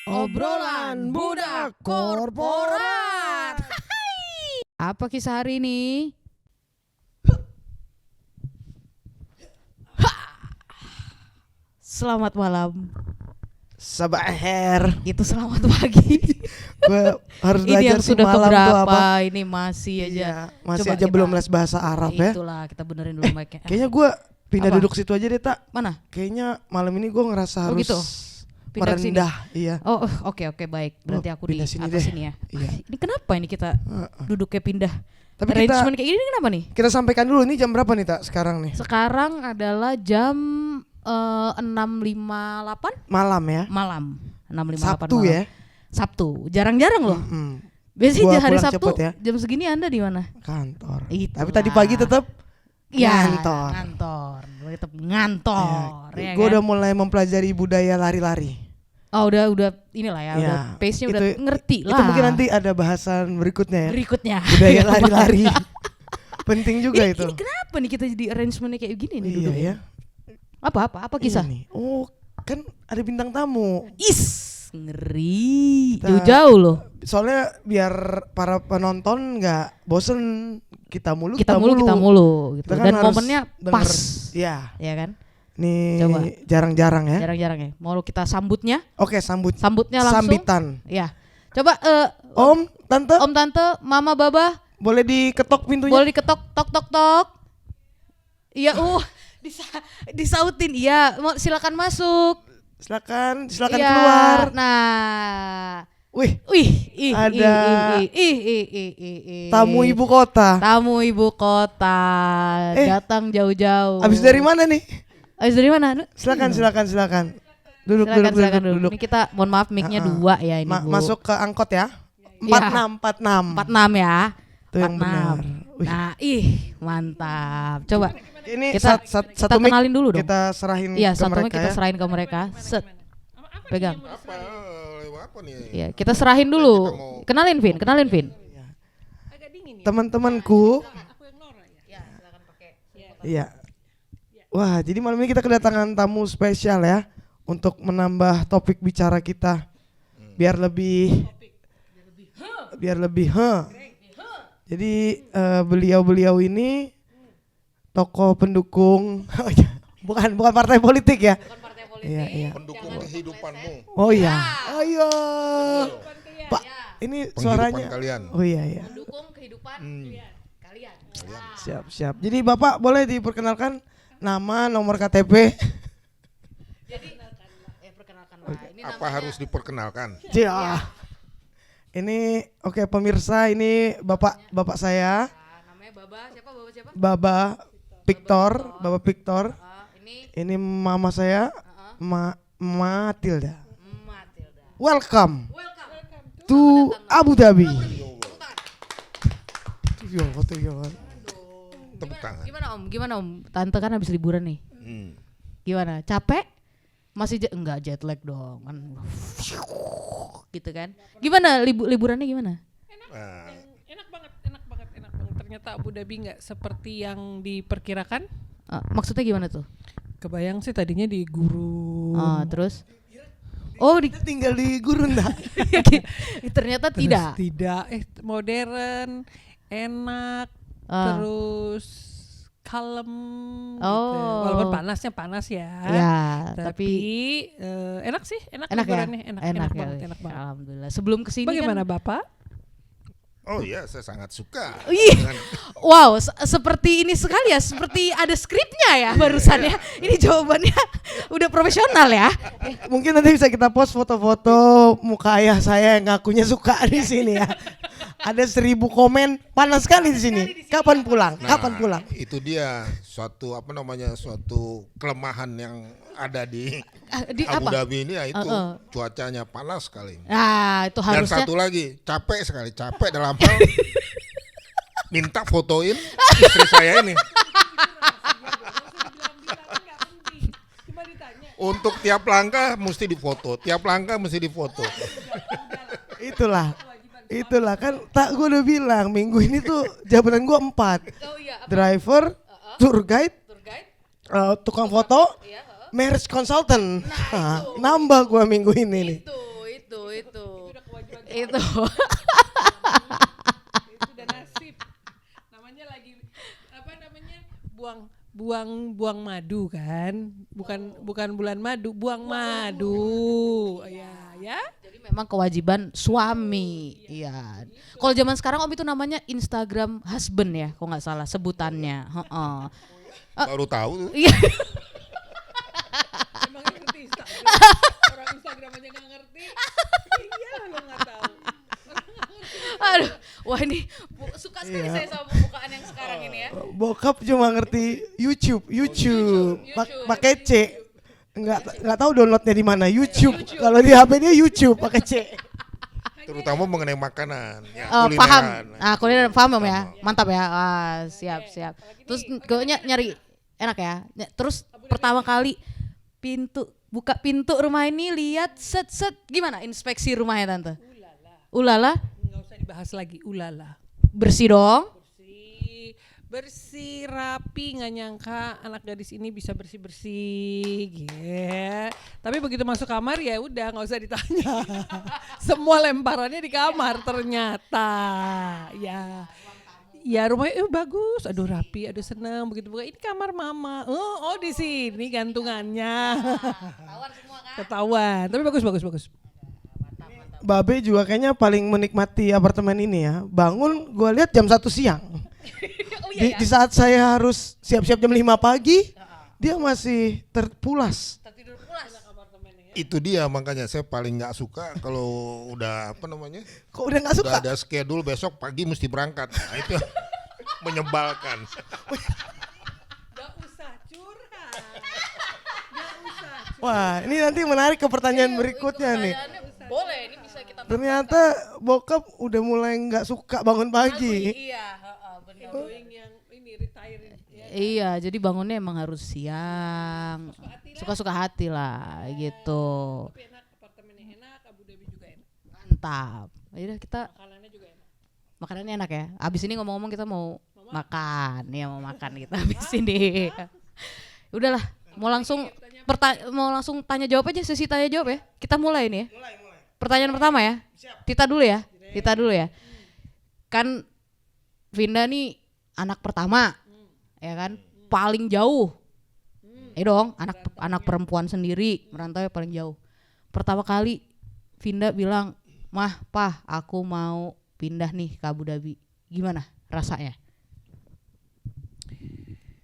Obrolan budak korporat. Apa kisah hari ini? Selamat malam. Sabah akhir. Itu selamat pagi. Gue harus Ini belajar yang sih sudah malam tuh apa. keberapa? Ini masih aja. Iya, masih Coba aja kita- belum les bahasa Arab ya. Itulah kita benerin dulu mic-nya. Kayaknya gue pindah Apa? duduk situ aja deh, Tak. Mana? Kayaknya malam ini gue ngerasa Oh, harus gitu? Pindah ke sini? merendah. Iya. Oh, oke baik. Berarti aku di pindah sini atas deh. sini ya. Iya. Ini kenapa ini kita duduknya pindah? Tapi kita Arrangement kayak gini kenapa nih? kita sampaikan dulu nih jam berapa nih, Tak, sekarang nih? Sekarang adalah jam 6.58 Malam ya. malam. 6.58 Sabtu malam. ya. Sabtu. Jarang-jarang loh. Mm-mm. Biasanya Gua hari pulang Sabtu cepet ya. jam segini Anda di mana? Kantor. Itulah. Tapi tadi pagi tetap Ya, ngantor. Ngantor. Tetap ngantor. Ya, Gue kan? udah mulai mempelajari budaya lari-lari. Oh, udah inilah ya, Ya, udah pace-nya udah itu- ngerti lah. Itu mungkin nanti ada bahasan berikutnya ya. berikutnya. Budaya lari-lari. Penting juga ini, itu. ini kenapa nih kita jadi arrangementnya kayak gini nih Iya duduknya? ya. Apa kisah? Ini. Oh, kan ada bintang tamu. Ngeri. Kita- Jauh-jauh loh. Soalnya biar para penonton nggak bosen kita mulu. Kita mulu gitu. Kita kan Dan harus momennya denger. pas. Iya. Ya kan? Nih Coba. jarang-jarang ya. Jarang-jarang ya. Mau kita sambutnya? Oke, Sambutnya langsung. sambitan. Ya. Coba Om, tante, Om tante, mama, baba, boleh diketok pintunya? boleh diketok tok tok tok. Iya, disautin. Iya, silakan masuk. Silakan Iya, keluar. Nah. Wih, Ada tamu ibu kota. Tamu ibu kota datang jauh-jauh. Abis dari mana nih? Abis dari mana? Silakan. Duduk. Silakan. Ini kita mohon maaf mic-nya 2 ya ini, Bu. Masuk ke angkot ya. Iya. 46. 46 ya. Itu yang benar. 46. Wih. Nah, mantap. Coba Ini kita satu mic kenalin dulu dong. kita serahin Iya, ke satu mic mereka kita ya. serahin ke mereka. Set. Pegang. Apa nih? Iya, kita serahin dulu. Kenalin Vin. Teman-temanku. Iya. Wah, jadi malam ini kita kedatangan tamu spesial ya untuk menambah topik bicara kita. Biar lebih Jadi beliau-beliau ini tokoh pendukung bukan partai politik ya. Iya. Pendukung kehidupanmu. Oh iya. Ayo. Pak, ini Penghidupan suaranya. kalian. Oh iya. Mendukung kehidupan kalian. Siap. Jadi Bapak boleh diperkenalkan nama, nomor KTP. Perkenalkan lah. Ini Apa harus diperkenalkan? Ya. Ini oke pemirsa, ini bapak saya, namanya Baba siapa? Bapak Victor. Ini Ini mama saya, Matilda. Matilda. Welcome Welcome. to Abu Dhabi. Tepuk tangan. Gimana Om? Tante kan habis liburan nih. Gimana? Capek? Masih enggak jet lag dong kan. Gitu kan. Gimana liburannya gimana? Enak banget. Ternyata Abu Dhabi nggak seperti yang diperkirakan. Maksudnya gimana tuh? Kebayang sih tadinya di gurun. Terus? Oh, Kita tinggal di gurun dah. ternyata Terus tidak. Tidak. Modern, enak, terus kalem. Gitu. Oh. Walaupun panasnya panas ya. Ya, Tapi enak sih, enak liburannya. Enak banget. Alhamdulillah. Sebelum kesini Bagaimana kan. Bapak? Oh iya, saya sangat suka. Ih, dengan wow, seperti ini sekali ya, seperti ada skripnya ya barusan ya. Ini jawabannya udah profesional ya. Mungkin nanti bisa kita post foto-foto muka ayah saya yang ngakunya suka di sini ya. Ada 1000 komen, panas sekali di sini. Kapan pulang? Itu dia suatu suatu kelemahan yang ada di Abu Apa? Dhabi ini, yaitu cuacanya panas sekali. Nah, itu Dan harusnya satu lagi, capek dalam hal minta fotoin istri saya ini. Untuk tiap langkah mesti difoto. Itulah kan tak gue udah bilang minggu ini tuh jabatan gue 4. Driver, tour guide, tukang foto, marriage consultant. Nambah gue minggu ini nih. Itu. Itu udah nasib. Namanya lagi apa namanya? Buang madu kan? Bukan bulan madu, buang madu. Ya. Jadi memang kewajiban suami. Iya. Kalau zaman sekarang Om itu namanya Instagram husband ya, kalau nggak salah sebutannya. Heeh. Baru tahu tuh. Iya. Emang ngerti Instagram? Orang Instagram aja nggak ngerti. Iya lo nggak tahu. Aduh, wah ini suka sekali saya sama pembukaan yang sekarang ini ya. Bokap cuma ngerti YouTube. Pakai C. Nggak tahu downloadnya di mana. YouTube. Kalau di HP dia YouTube pakai C. Terutama mengenai makanan, ya, Paham. kulineran. Nah, kuliner paham Om ya. Mantap ya. Wah, siap. Terus kayaknya nyari enak ya. Terus pertama kali buka pintu rumah ini lihat set gimana inspeksi rumahnya Tante? Ulala. Nggak usah dibahas lagi. Ulala. Bersih dong. Bersih, rapi, nggak nyangka anak gadis ini bisa bersih gitu. Tapi begitu masuk kamar ya udah nggak usah ditanya. Semua lemparannya di kamar ternyata. Ya rumahnya bagus, aduh rapi, aduh seneng begitu buka. Ini kamar mama. Oh di sini gantungannya. Ketahuan semua kan? Ketahuan. Tapi bagus. Babe juga kayaknya paling menikmati apartemen ini ya. Bangun gue lihat jam 1 siang. Di saat saya harus siap-siap jam 5 pagi, dia masih terpulas. Tertidur pulas. Itu dia makanya saya paling nggak suka kalau udah apa namanya? Kok udah nggak suka? Udah ada schedule besok pagi mesti berangkat. Nah, itu menyebalkan. Gak usah curhat. Wah, ini nanti menarik ke pertanyaan berikutnya nih. Boleh, ini bisa kita. Ternyata bokap udah mulai nggak suka bangun pagi. Iya, benar. Going yang ini retiring. Ya. Iya, jadi bangunnya emang harus siang. Suka-suka hati lah gitu. Tapi enak, apartemennya enak, Abu Dhabi juga enak. Mantap. Yaudah kita Makanannya juga enak. makanannya enak ya. Abis ini ngomong-ngomong kita mau makan. Ya mau makan kita abis ini. Udahlah, mau langsung tanya jawab aja, sesi tanya jawab ya. Kita mulai nih ya. Pertanyaan pertama ya. Tita dulu ya. Kan Vinda nih anak pertama. Ya kan? Paling jauh. Dong, anak perempuan sendiri merantau paling jauh. Pertama kali Vinda bilang, "Mah, Pah, aku mau pindah nih ke Abu Dhabi." Gimana rasanya?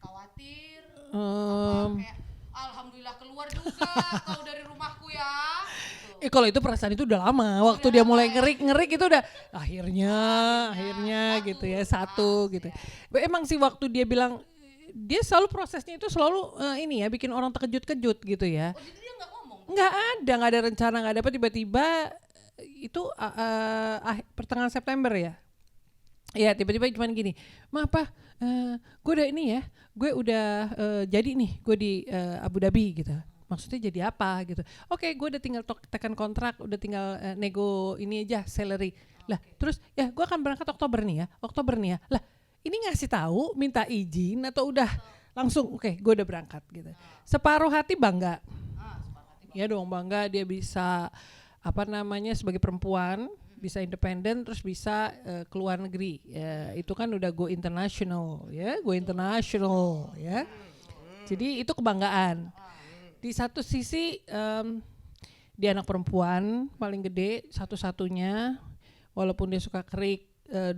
Khawatir? Kayak, alhamdulillah keluar juga kau dari rumahku ya. Kalau itu perasaan itu udah lama. Waktu dia mulai ngerik itu udah akhirnya gitu ya satu gitu. Emang sih waktu dia bilang dia selalu prosesnya itu selalu ini ya bikin orang terkejut-kejut gitu ya. Oh, jadi dia nggak ngomong? Nggak ada rencana, nggak ada apa tiba-tiba itu pertengahan September ya. Ya tiba-tiba cuman gini, "Ma, apa? Gue udah ini ya, gue udah jadi nih, gue di Abu Dhabi gitu." Maksudnya jadi apa gitu. Oke, gue udah tinggal tekan kontrak, udah tinggal nego ini aja salary. Lah, terus ya gue akan berangkat Oktober nih ya. Lah, ini ngasih tahu, minta izin atau udah langsung oke, gue udah berangkat gitu. Separuh hati bangga. Ya dong bangga dia bisa apa namanya sebagai perempuan bisa independen terus bisa ke luar negeri. Ya, itu kan udah go international ya. Jadi itu kebanggaan. Di satu sisi dia anak perempuan paling gede satu-satunya, walaupun dia suka kerik,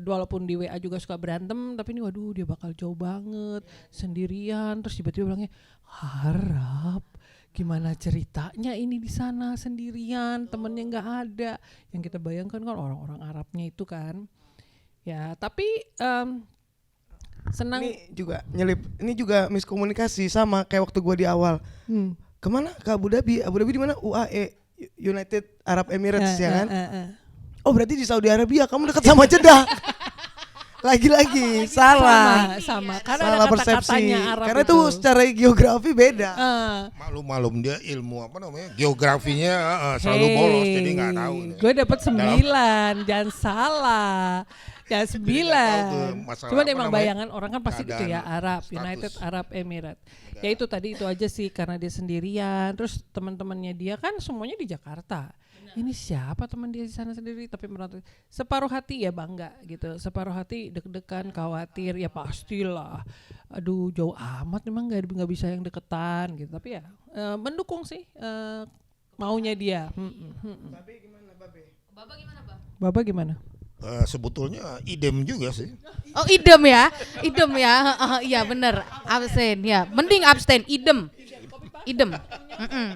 walaupun di WA juga suka berantem, tapi ini waduh dia bakal jauh banget sendirian, terus tiba-tiba bilangnya harap gimana ceritanya ini di sana sendirian, temennya nggak ada. Yang kita bayangkan kan orang-orang Arabnya itu kan, ya tapi senang. Ini juga miskomunikasi sama kayak waktu gua di awal. Kemana? Ke Abu Dhabi. Abu Dhabi di mana? UAE, United Arab Emirates ya kan? Oh berarti di Saudi Arabia, kamu dekat sama Jeddah. Lagi-lagi salah. Sama. Karena Salah ada persepsi. kata-katanya Arab Karena itu secara geografi beda. Malum dia ilmu apa namanya geografinya selalu bolos jadi nggak tahu. Gue dapet 9, jangan salah. Ya Jadi nggak tahu tuh 9. masalah Cuman apa emang namanya, bayangan orang kan pasti gitu ya, keadaan, Arab, status United Arab Emirates. negara. Ya itu tadi itu aja sih, karena dia sendirian. Terus teman-temannya dia kan semuanya di Jakarta. Ini siapa teman dia di sana sendiri tapi merantau. Separuh hati ya bangga gitu. Separuh hati deg-degan, khawatir, ya pastilah. Aduh jauh amat memang nggak bisa yang deketan gitu. Tapi ya mendukung sih maunya dia. Babe gimana Babe? Baba gimana, Bang? Bapak gimana? Sebetulnya idem juga sih. Oh, idem ya. Idem ya. Iya bener. Abstain ya. Mending abstain, idem. Idem.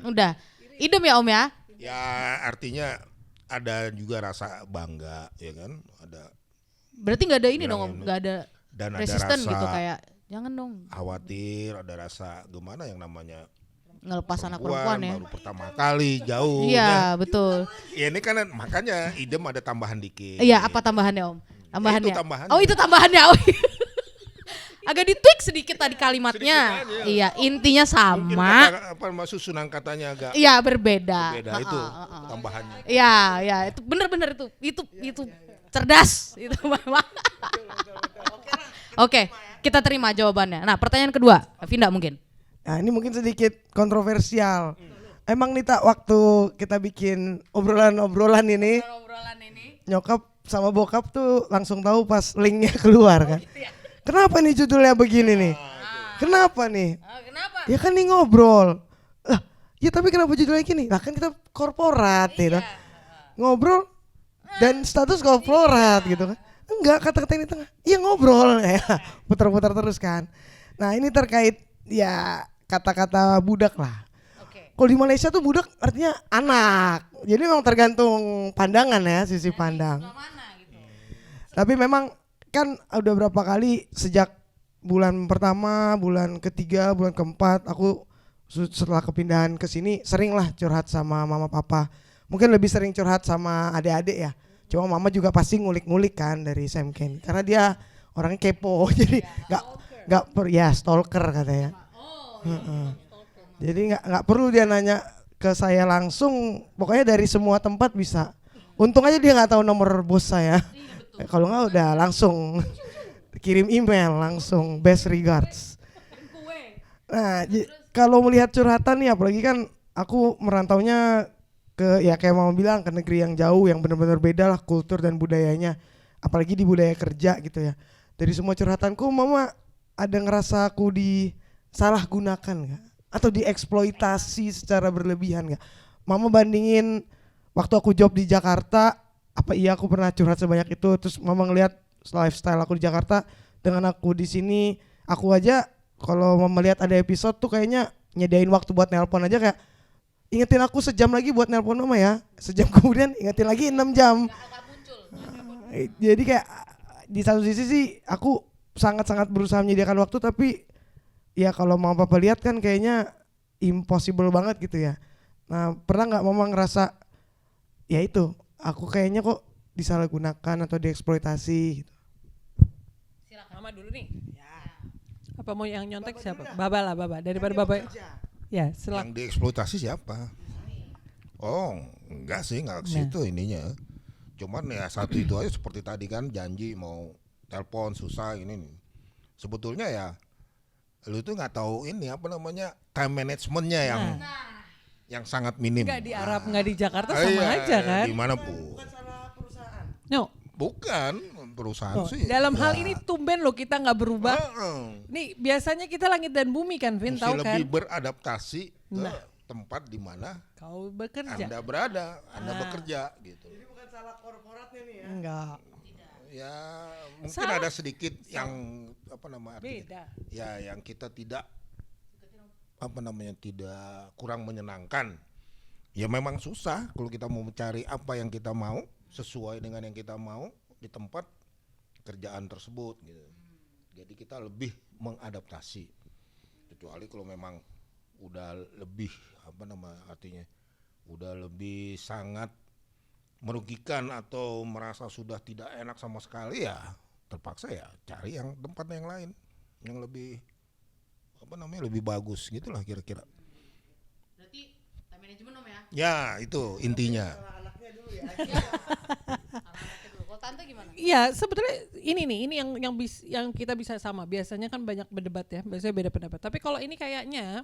Udah. Idem ya Om ya. Ya artinya ada juga rasa bangga ya kan, ada Berarti nggak ada ini Ya, dong Om, nggak ada dan ada resisten rasa gitu kayak jangan dong khawatir, ada rasa gimana yang namanya ngelepas anak perempuan ya. baru pertama kali jauh. Iya betul. Ya ini kan makanya idem ada tambahan dikit. Iya apa tambahannya Om? Tambahannya. Itu tambahannya. Oh itu tambahannya. Oh, iya. Agak ditweak sedikit tadi kalimatnya. Sedikit aja. Iya intinya Mungkin sama. kata, apa susunan katanya agak Iya berbeda. beda itu tambahannya. Iya ya itu bener-bener itu cerdas itu memang. Oke kita terima jawabannya. Nah pertanyaan kedua, Vinda mungkin. Nah ini mungkin sedikit kontroversial. Emang nih tak waktu kita bikin obrolan ini, Obrolan ini. nyokap sama bokap tuh langsung tahu pas linknya keluar kan. Kenapa nih judulnya begini nih? Kenapa nih? Kenapa? Ya kan nih ngobrol. Lah, ya tapi kenapa judulnya gini? Lah kan kita korporat gitu. Ngobrol dan status korporat gitu kan. Enggak, kata-kata ini tengah. Iya ngobrol ya. Putar-putar terus kan. Nah, ini terkait ya kata-kata budak lah. Oke. Kalau di Malaysia tuh budak artinya anak. Jadi memang tergantung pandangan ya, sisi pandang. Mana gitu? Tapi memang kan udah berapa kali sejak bulan pertama, bulan ketiga, bulan keempat aku setelah kepindahan ke sini sering lah curhat sama mama papa. Mungkin lebih sering curhat sama adik-adik ya. Cuma mama juga pasti ngulik-ngulik kan dari Sam Ken karena dia orangnya kepo jadi ya stalker katanya. Jadi nggak perlu dia nanya ke saya langsung, pokoknya dari semua tempat bisa. Untung aja dia nggak tahu nomor bos saya. Kalau nggak udah langsung kirim email langsung best regards. Nah, kalau melihat curhatan nih apalagi kan aku merantaunya ke ya kayak mama bilang ke negeri yang jauh yang benar-benar beda lah kultur dan budayanya. Apalagi di budaya kerja gitu ya. Dari semua curhatanku mama ada ngerasa aku disalahgunakan nggak? Atau dieksploitasi secara berlebihan nggak? Mama bandingin waktu aku job di Jakarta, apa iya aku pernah curhat sebanyak itu? Terus mama ngelihat lifestyle aku di Jakarta dengan aku di sini, aku aja kalau mama lihat ada episode tuh kayaknya nyediain waktu buat nelpon aja kayak ingetin aku sejam lagi buat nelpon mama ya. Sejam kemudian ingetin lagi 6 jam. Jadi kayak di satu sisi sih aku sangat-sangat berusaha menyediakan waktu tapi ya kalau mama papa lihat kan kayaknya impossible banget gitu ya. Nah pernah nggak mama ngerasa ya itu aku kayaknya kok disalahgunakan atau dieksploitasi gitu. Silakan mama dulu nih. Apa mau yang nyontek siapa? Baba lah Baba daripada Baba. Ya silakan. Yang dieksploitasi siapa? Oh enggak sih, enggak ke situ ininya. Cuman ya satu itu aja seperti tadi kan janji mau telepon susah ini nih. Sebetulnya ya lu tuh nggak tahu ini apa namanya time managementnya yang sangat minim. Enggak di Arab, enggak di Jakarta sama aja kan? Di mana pun. No. Bukan perusahaan sih. Dalam ya. hal ini tumben loh kita nggak berubah. Nih biasanya kita langit dan bumi kan, Vin, Mesti tahu kan? lebih beradaptasi ke tempat di mana Kau bekerja. Anda berada, Anda bekerja gitu. Jadi bukan salah korporatnya nih ya. Enggak. Ya mungkin ada sedikit yang apa namanya Beda. ya yang kita tidak apa namanya tidak kurang menyenangkan. Ya memang susah kalau kita mau mencari apa yang kita mau sesuai dengan yang kita mau di tempat kerjaan tersebut gitu. Jadi kita lebih mengadaptasi. Kecuali kalau memang udah lebih apa nama artinya udah lebih sangat merugikan atau merasa sudah tidak enak sama sekali ya terpaksa ya cari yang tempat yang lain yang lebih apa namanya lebih bagus gitulah kira-kira. Berarti time management Om ya? Ya itu intinya. Anaknya dulu ya. Anaknya dulu. Kalau Iya, sebetulnya ini yang kita bisa sama. Biasanya kan banyak berdebat ya, biasanya beda pendapat. Tapi kalau ini kayaknya,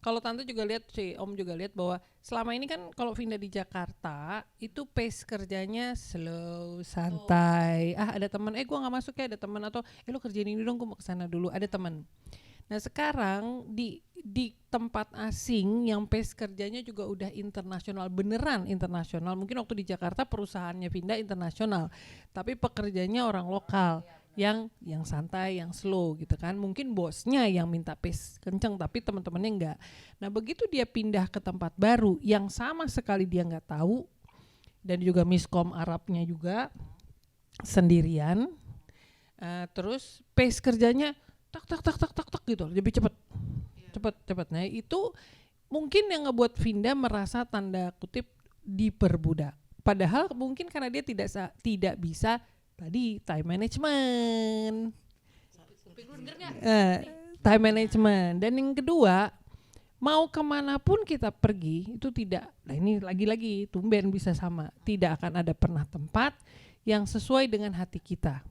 kalau tante juga lihat, Om juga lihat bahwa selama ini kan kalau Vinda di Jakarta itu pace kerjanya slow, santai. Ada teman, gue nggak masuk ya, ada teman, atau lo kerjain ini dong, gue mau kesana dulu, ada teman. Nah sekarang di tempat asing yang pace kerjanya juga udah internasional, beneran internasional. Mungkin waktu di Jakarta perusahaannya Vinda internasional, tapi pekerjanya orang lokal. Yang santai, yang slow gitu kan. Mungkin bosnya yang minta pace kenceng tapi teman-temannya enggak. Nah begitu dia pindah ke tempat baru yang sama sekali dia nggak tahu, dan juga miskom Arabnya juga sendirian, terus pace kerjanya tak gitu, lebih cepet. Nah itu mungkin yang ngebuat Vinda merasa tanda kutip diperbudak. Padahal mungkin karena dia tidak bisa tadi time management. Time management. Dan yang kedua, mau kemanapun kita pergi itu tidak, nah ini lagi-lagi tumben bisa sama, tidak akan ada pernah tempat yang sesuai dengan hati kita,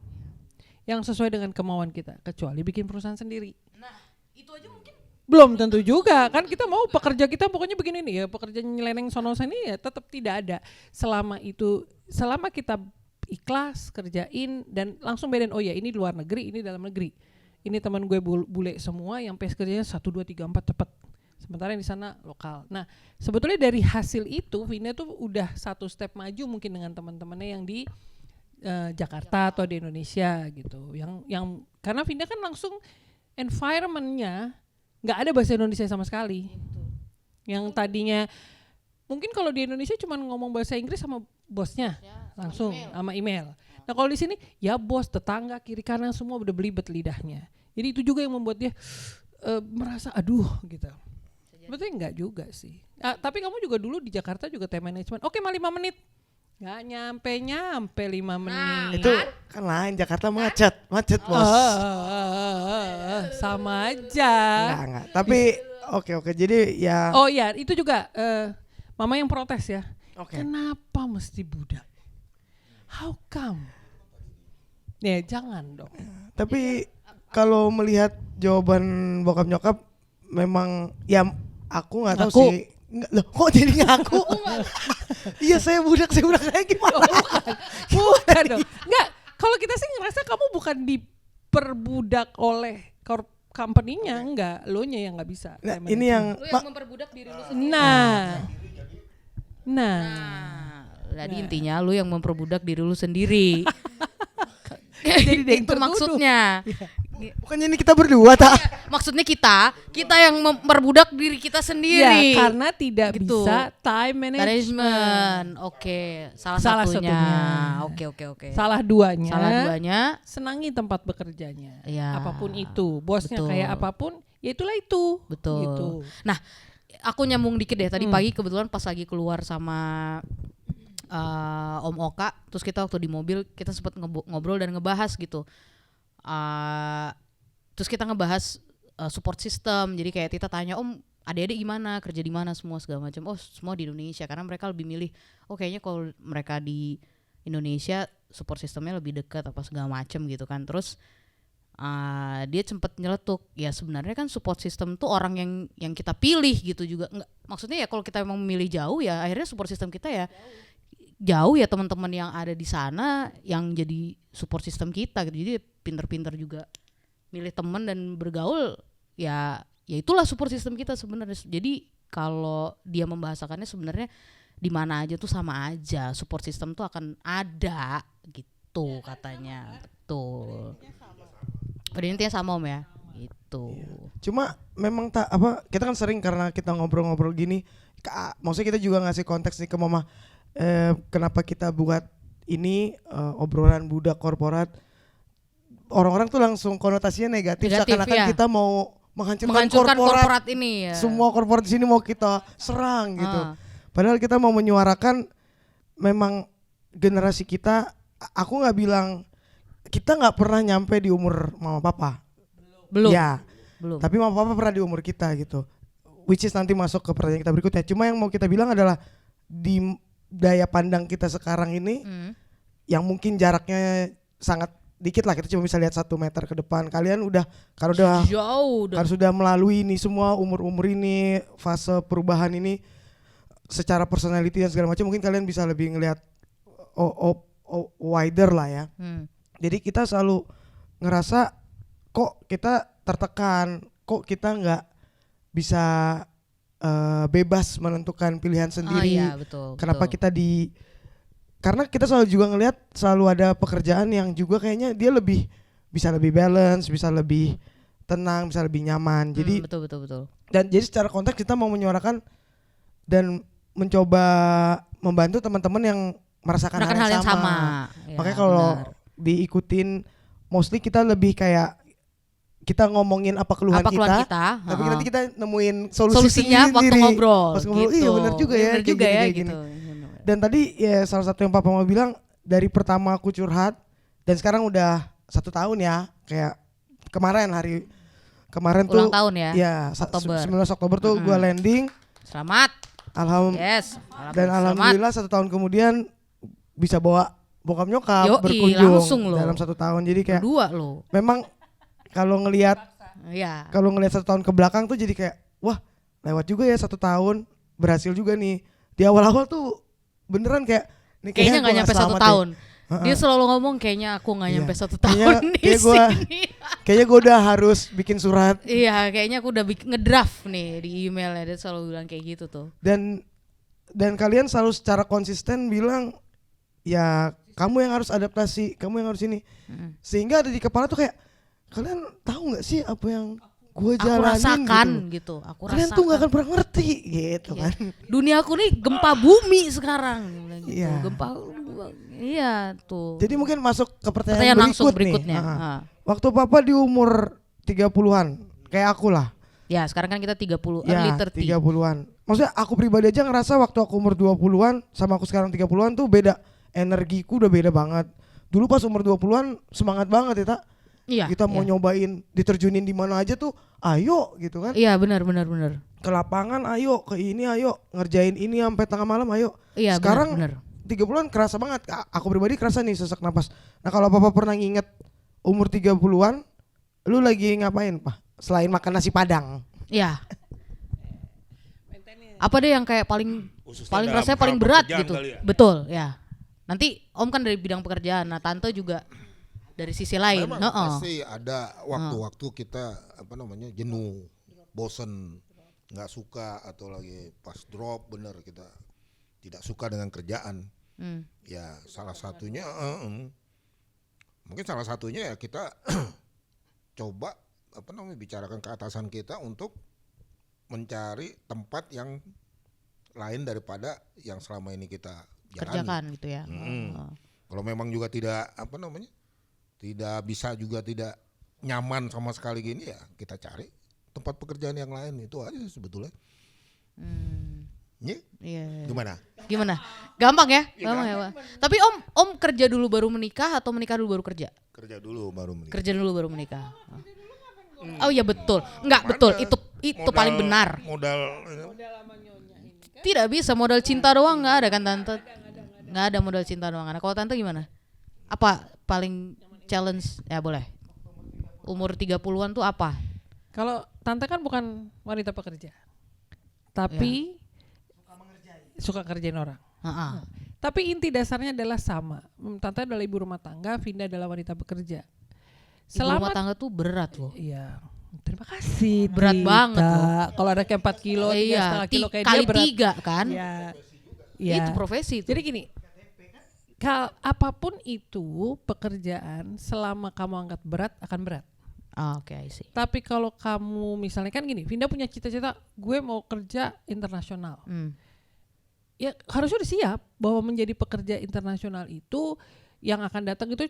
yang sesuai dengan kemauan kita, kecuali bikin perusahaan sendiri. Nah itu aja mungkin belum tentu juga kan, kita mau pekerja kita pokoknya begini nih ya, pekerja nyeleneng sono sini ya tetap tidak ada. Selama kita ikhlas kerjain dan langsung bedain, oh ya ini luar negeri, ini dalam negeri. Ini teman gue bule semua yang pace kerjanya 1, 2, 3, 4 cepet. Sementara yang di sana lokal. Nah sebetulnya dari hasil itu Vinda tuh udah satu step maju mungkin dengan teman-temannya yang di Jakarta atau di Indonesia gitu. Yang karena Vinda kan langsung environment-nya nggak ada bahasa Indonesia sama sekali. Yang tadinya mungkin kalau di Indonesia cuma ngomong bahasa Inggris sama bosnya langsung sama email. Nah kalau di sini ya bos, tetangga, kiri kanan semua udah belibet lidahnya. Jadi itu juga yang membuat dia merasa aduh gitu. Sebetulnya enggak juga sih. Tapi kamu juga dulu di Jakarta juga time management. Oke, mah 5 menit. Nggak nyampe 5 menit. Itu kan lain, Jakarta macet bos. Sama aja. Enggak. Tapi oke. Jadi ya. Oh iya, itu juga mama yang protes ya. Oke. Kenapa mesti budak? How come? Ya jangan dong. Tapi kalau melihat jawaban bokap nyokap, memang ya aku nggak tahu sih. Loh, kok jadi ngaku? Iya saya budak kayak gimana? Bukan dong. Enggak, kalau kita sih ngerasa kamu bukan diperbudak oleh company-nya, enggak, lo nya yang nggak bisa. Nah, ini yang lu yang memperbudak diri lu sendiri. Nah. Jadi intinya lu yang memperbudak diri lu sendiri. Jadi itu maksudnya. bukannya ini kita berdua tak? Maksudnya kita yang memperbudak diri kita sendiri. Ya, karena tidak gitu. bisa time management. Oke, salah satunya. Oke. Salah duanya. Senangi tempat bekerjanya. Ya, apapun itu, bosnya betul. Kayak apapun, ya itulah itu. Betul. Gitu. Nah, aku nyambung dikit deh. Tadi pagi kebetulan pas lagi keluar sama Om Oka, terus kita waktu di mobil kita sempat ngobrol dan ngebahas gitu. Terus kita ngebahas support system. Jadi kayak Tita tanya, Om adik-adik gimana, kerja di mana semua segala macam. Oh semua di Indonesia, karena mereka lebih milih. Oh kayaknya kalau mereka di Indonesia support systemnya lebih dekat apa segala macam gitu kan. Terus dia sempat nyeletuk, ya sebenarnya kan support system tuh orang yang kita pilih gitu juga. Nggak, maksudnya ya kalau kita memang memilih jauh ya akhirnya support system kita ya jauh ya, teman-teman yang ada di sana yang jadi support system kita gitu. Jadi pinter-pinter juga milih teman dan bergaul, ya itulah support system kita sebenarnya. Jadi kalau dia membahasakannya sebenarnya di mana aja tuh sama aja, support system tuh akan ada gitu katanya. Betul. Pada intinya sama Om ya. Itu. Cuma memang kita kan sering karena kita ngobrol-ngobrol gini, maksudnya kita juga ngasih konteks nih ke mama, kenapa kita buat ini obrolan budak korporat. Orang-orang tuh langsung konotasinya negatif seakan-akan ya. kita mau menghancurkan korporat ini ya. Semua korporat di sini mau kita serang gitu. Padahal kita mau menyuarakan memang generasi kita. Aku nggak bilang kita nggak pernah nyampe di umur mama papa. Belum. Ya. Belum. Tapi mama papa pernah di umur kita gitu. Which is nanti masuk ke pertanyaan kita berikutnya. Cuma yang mau kita bilang adalah di daya pandang kita sekarang ini yang mungkin jaraknya sangat dikit lah, kita cuma bisa lihat 1 meter ke depan. Kalian udah Jauh udah. kalau sudah melalui ini semua umur ini, fase perubahan ini secara personality dan segala macam, mungkin kalian bisa lebih ngelihat wider lah ya. Jadi kita selalu ngerasa kok kita tertekan, kok kita nggak bisa bebas menentukan pilihan sendiri. Iya, betul. Kenapa kita karena kita selalu juga ngelihat selalu ada pekerjaan yang juga kayaknya dia bisa lebih balance, bisa lebih tenang, bisa lebih nyaman. Jadi betul. Dan jadi secara konteks kita mau menyuarakan dan mencoba membantu teman-teman yang merasakan hal yang sama. Ya, makanya kalau diikutin mostly kita lebih kayak kita ngomongin apa keluhan kita, tapi nanti kita nemuin solusinya waktu sendiri. ngobrol. Pas ngobrol, gitu. iya benar juga ya. Benar juga ya gitu. Dan tadi ya salah satu yang Papa mau bilang, dari pertama aku curhat dan sekarang udah 1 tahun ya, kayak kemarin ulang tuh tahun ya, ya Oktober. 19 Oktober tuh gua landing. Selamat. Yes. Dan Selamat. alhamdulillah 1 tahun kemudian bisa bawa bokap nyokap Yoi, berkunjung langsung loh. dalam 1 tahun. Jadi kayak Berdua loh. memang kalau ngelihat Iya. 1 tahun ke belakang tuh jadi kayak wah lewat juga ya 1 tahun, berhasil juga nih. Di awal-awal tuh beneran kayak kayaknya nggak gua nyampe 1 selamat tahun. Ya. Dia selalu ngomong kayaknya aku nggak Iya. nyampe 1 Kayaknya- tahun di kayak gua- sini. Kayaknya gue udah harus bikin surat. Iya, kayaknya aku udah ngedraft nih di emailnya. Dia selalu bilang kayak gitu tuh. Dan kalian selalu secara konsisten bilang ya kamu yang harus adaptasi, kamu yang harus ini. Sehingga ada di kepala tuh kayak kalian tahu nggak sih apa yang gue Aku jalanin rasakan gitu. gitu. Aku Kalian rasakan. tuh nggak akan pernah ngerti gitu Iya. kan. Dunia aku nih gempa bumi sekarang. Gitu. Iya. Gempa. Iya tuh. Jadi mungkin masuk ke pertanyaan Pertanyaan langsung berikutnya. berikutnya. Waktu Papa di umur 30-an, kayak aku lah. Ya sekarang kan kita 30, Ya, early 30. 30-an. Maksudnya aku pribadi aja ngerasa waktu aku umur 20-an sama aku sekarang 30-an tuh beda. Energiku udah beda banget. Dulu pas umur 20-an semangat banget ya, Tak. Iya. Kita mau nyobain diterjunin di mana aja tuh, ayo gitu kan. Iya benar. Ke lapangan ayo, ke ini ayo, ngerjain ini sampai tengah malam ayo. Iya Sekarang benar. 30-an kerasa banget. Aku pribadi kerasa nih sesak napas. Nah, kalau Papa pernah nginget umur 30-an, lu lagi ngapain, Pak? Selain makan nasi Padang. Iya. Apa deh yang kayak paling Khususnya dalam rasanya hal paling berat pekerjaan gitu. kali ya? Betul, ya. Nanti Om kan dari bidang pekerjaan. Nah, Tante juga dari sisi lain. Memang pasti ada waktu-waktu kita jenuh, bosen, nggak suka atau lagi pas drop bener kita tidak suka dengan kerjaan. Ya salah satunya mungkin salah satunya ya kita coba bicarakan ke atasan kita untuk mencari tempat yang lain daripada yang selama ini kita jalani. kerjakan gitu ya. Kalau memang juga tidak tidak bisa juga tidak nyaman sama sekali gini ya kita cari tempat pekerjaan yang lain, itu aja sebetulnya. Iya. Gimana? Gampang ya? Iya, Gampang ya, Pak. Tapi Om kerja dulu baru menikah atau menikah dulu baru kerja? Kerja dulu baru menikah. Kerja dulu baru menikah. Oh iya betul. Enggak betul. Itu paling benar. Modal Tidak bisa modal cinta doang nggak ada kan Tante? Nggak ada modal cinta doang. Nah, kalau Tante gimana? Apa paling challenge? Ya boleh. Umur 30-an tuh apa? Kalau Tante kan bukan wanita pekerja, tapi suka kerjain orang. Tapi inti dasarnya adalah sama. Tante adalah ibu rumah tangga, Vinda adalah wanita pekerja. Ibu rumah tangga tuh berat loh. Iya. Terima kasih. Berat Dita. banget loh. Kalau ada kayak 4 kilo, 3,5 kilo kayak kali dia berat. 3 kan? Iya. Itu profesi itu. Jadi gini, apapun itu pekerjaan, selama kamu anggap berat akan berat. Oke, I see. Tapi kalau kamu misalnya kan gini, Vinda punya cita-cita, gue mau kerja internasional. Ya harusnya udah siap bahwa menjadi pekerja internasional itu yang akan datang itu